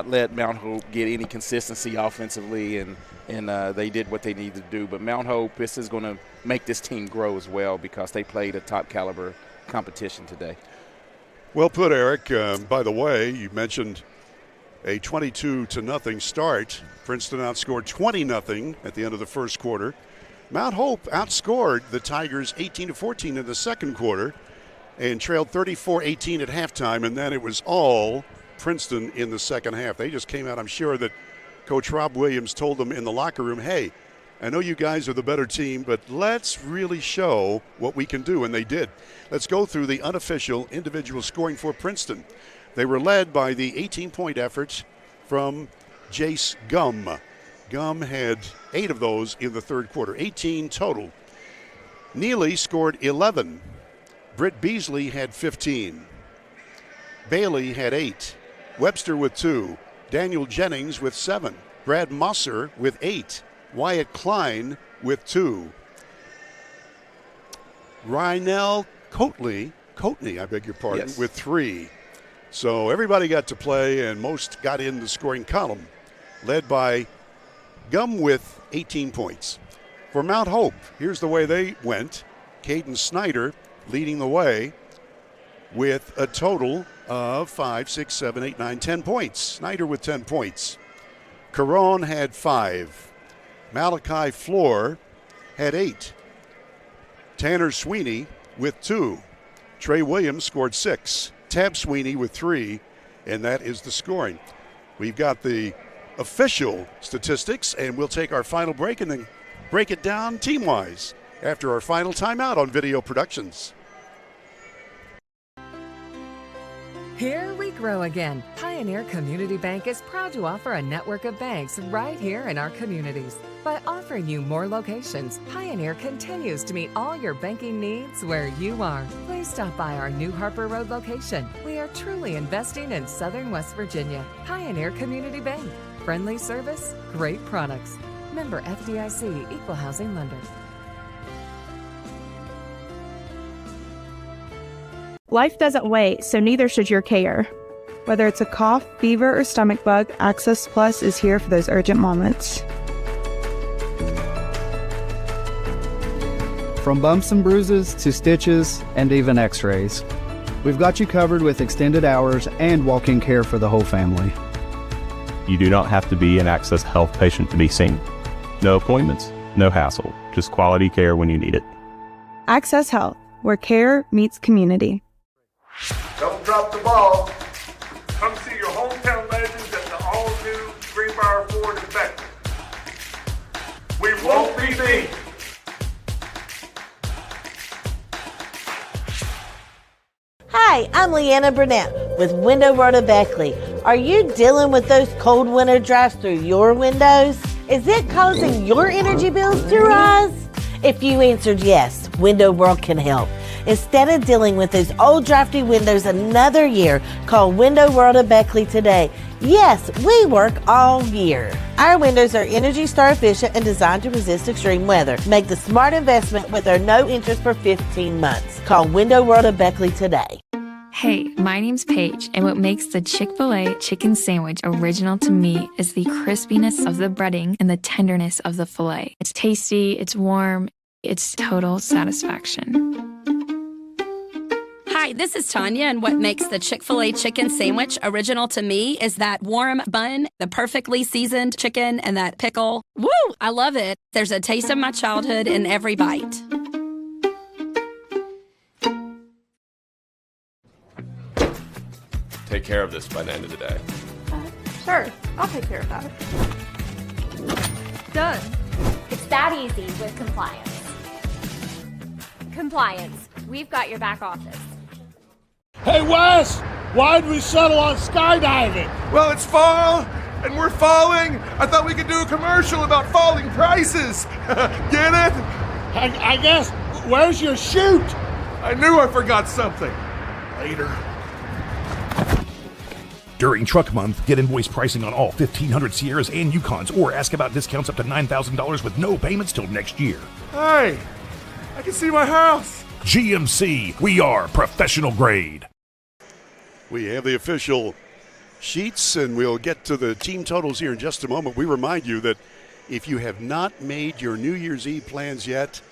Speaker 2: let Mount Hope get any consistency offensively, and they did what they needed to do. But Mount Hope, this is going to make this team grow as well because they played a top caliber competition today.
Speaker 1: Well put, Eric. By the way, you mentioned a 22-0 start. Princeton outscored 20-0 at the end of the first quarter. Mount Hope outscored the Tigers 18-14 in the second quarter and trailed 34-18 at halftime, and then it was all Princeton in the second half. They just came out. I'm sure that Coach Rob Williams told them in the locker room, hey, I know you guys are the better team, but let's really show what we can do, and they did. Let's go through the unofficial individual scoring for Princeton. They were led by the 18-point efforts from Jace Gum. Gum had 8 of those in the third quarter, 18 total. Neely scored 11. Britt Beasley had 15. Bailey had 8. Webster with 2. Daniel Jennings with 7. Brad Musser with 8. Wyatt Klein with 2. Rynell Coatney, I beg your pardon,
Speaker 2: yes,
Speaker 1: with 3. So everybody got to play, and most got in the scoring column, led by Gum with 18 points. For Mount Hope, here's the way they went. Caden Snyder leading the way with a total of 5, 6, 7, 8, 9, 10 points. Snyder with 10 points. Caron had 5. Malachi Floor had 8. Tanner Sweeney with 2. Trey Williams scored 6. Tab Sweeney with 3, and that is the scoring. We've got the official statistics, and we'll take our final break and then break it down team-wise after our final timeout on Video Productions.
Speaker 12: Here we grow again. Pioneer Community Bank is proud to offer a network of banks right here in our communities. By offering you more locations, Pioneer continues to meet all your banking needs where you are. Please stop by our New Harper Road location. We are truly investing in Southern West Virginia. Pioneer Community Bank. Friendly service, great products. Member FDIC, Equal Housing Lender.
Speaker 6: Life doesn't wait, so neither should your care. Whether it's a cough, fever, or stomach bug, Access Plus is here for those urgent moments.
Speaker 7: From bumps and bruises to stitches and even x-rays, we've got you covered with extended hours and walk-in care for the whole family.
Speaker 8: You do not have to be an Access Health patient to be seen. No appointments, no hassle, just quality care when you need it.
Speaker 6: Access Health, where care meets community.
Speaker 11: Don't drop the ball. Come see your hometown legends at the all-new Greenbrier Ford in Beckley. We won't be beat.
Speaker 15: Hi, I'm Leanna Burnett with Window World of Beckley. Are you dealing with those cold winter drafts through your windows? Is it causing your energy bills to rise? If you answered yes, Window World can help. Instead of dealing with those old drafty windows another year, call Window World of Beckley today. Yes, we work all year. Our windows are Energy Star efficient and designed to resist extreme weather. Make the smart investment with our no interest for 15 months. Call Window World of Beckley today.
Speaker 14: Hey, my name's Paige, and what makes the Chick-fil-A chicken sandwich original to me is the crispiness of the breading and the tenderness of the filet. It's tasty, it's warm, it's total satisfaction.
Speaker 21: Hi, this is Tanya, and what makes the Chick-fil-A chicken sandwich original to me is that warm bun, the perfectly seasoned chicken, and that pickle. Woo! I love it. There's a taste of my childhood in every bite.
Speaker 4: Take care of this by the end of the day.
Speaker 22: Sure, I'll take care of that.
Speaker 10: Done. It's that easy with compliance. Compliance. We've got your back office.
Speaker 18: Hey, Wes, why'd we settle on skydiving?
Speaker 4: Well, it's fall, and we're falling. I thought we could do a commercial about falling prices. Get it?
Speaker 18: I guess. Where's your chute?
Speaker 4: I knew I forgot something. Later.
Speaker 23: During Truck Month, get invoice pricing on all 1,500 Sierras and Yukons, or ask about discounts up to $9,000 with no payments till next year.
Speaker 4: Hey, I can see my house.
Speaker 23: GMC, we are professional grade.
Speaker 1: We have the official sheets, and we'll get to the team totals here in just a moment. We remind you that if you have not made your New Year's Eve plans yet,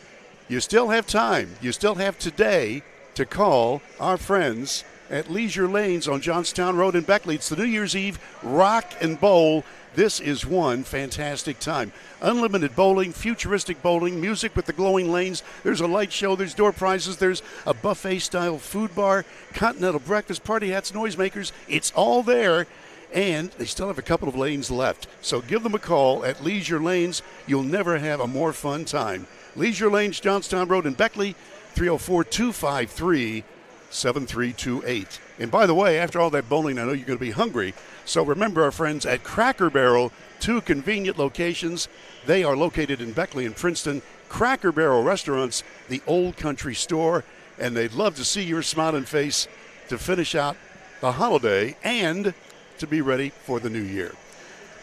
Speaker 1: you still have time. You still have today to call our friends at Leisure Lanes on Johnstown Road in Beckley. It's the New Year's Eve Rock and Bowl. This is one fantastic time. Unlimited bowling, futuristic bowling, music with the glowing lanes. There's a light show, there's door prizes, there's a buffet-style food bar, continental breakfast, party hats, noisemakers. It's all there, and they still have a couple of lanes left. So give them a call at Leisure Lanes. You'll never have a more fun time. Leisure Lanes, Johnstown Road in Beckley, 304-253-7328. And by the way, after all that bowling, I know you're going to be hungry. So remember our friends at Cracker Barrel, 2 convenient locations. They are located in Beckley and Princeton. Cracker Barrel Restaurants, the Old Country Store, and they'd love to see your smiling face to finish out the holiday and to be ready for the new year.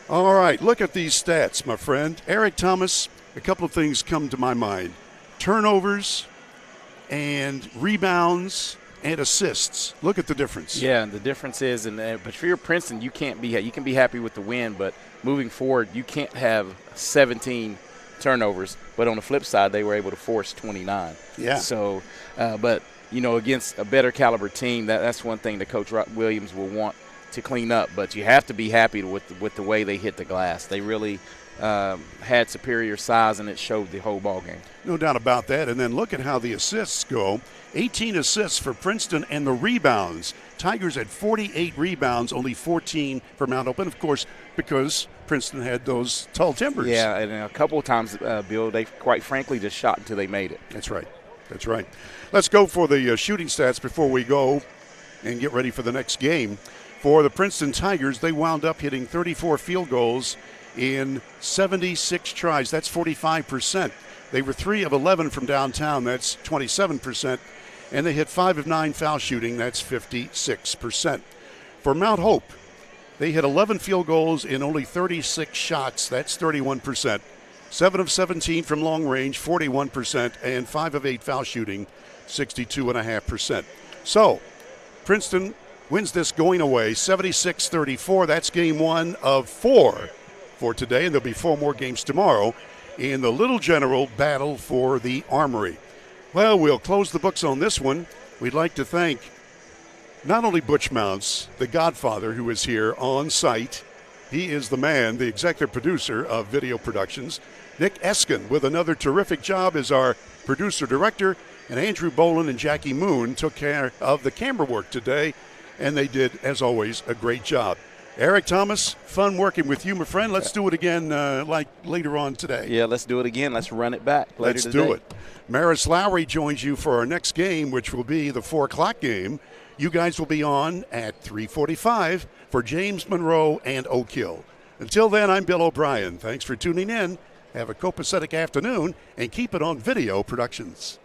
Speaker 1: All right, look at these stats, my friend. Eric Thomas, a couple of things come to my mind. Turnovers and rebounds and assists. Look at the difference.
Speaker 2: Yeah, and the difference is, but for your Princeton, you can be happy with the win, but moving forward, you can't have 17 turnovers. But on the flip side, they were able to force 29.
Speaker 1: Yeah.
Speaker 2: So, but against a better caliber team, that's one thing that Coach Williams will want to clean up. But you have to be happy with the way they hit the glass. They really had superior size, and it showed the whole ball game.
Speaker 1: No doubt about that. And then look at how the assists go. 18 assists for Princeton, and the rebounds. Tigers had 48 rebounds, only 14 for Mount Hope. And, of course, because Princeton had those tall timbers.
Speaker 2: Yeah, and a couple of times, Bill, they quite frankly just shot until they made it.
Speaker 1: That's right. That's right. Let's go for the shooting stats before we go and get ready for the next game. For the Princeton Tigers, they wound up hitting 34 field goals in 76 tries. That's 45%. They were 3 of 11 from downtown. That's 27%. And they hit 5 of 9 foul shooting. That's 56%. For Mount Hope, they hit 11 field goals in only 36 shots. That's 31%. 7 of 17 from long range, 41%. And 5 of 8 foul shooting, 62.5%. So, Princeton wins this going away, 76-34. That's game 1 of 4 for today, and there'll be 4 more games tomorrow in the Little General battle for the Armory. Well, we'll close the books on this one. We'd like to thank not only Butch Mounts, the Godfather, who is here on site. He is the man, the executive producer of Video Productions. Nick Eskin, with another terrific job as our producer-director, and Andrew Boland and Jackie Moon took care of the camera work today, and they did, as always, a great job. Eric Thomas, fun working with you, my friend. Let's do it again like later on today.
Speaker 2: Yeah, let's do it again. Let's run it back later
Speaker 1: Let's
Speaker 2: today.
Speaker 1: do it. Maris Lowry joins you for our next game, which will be the 4 o'clock game. You guys will be on at 3:45 for James Monroe and Oak Hill. Until then, I'm Bill O'Brien. Thanks for tuning in. Have a copacetic afternoon, and keep it on Video Productions.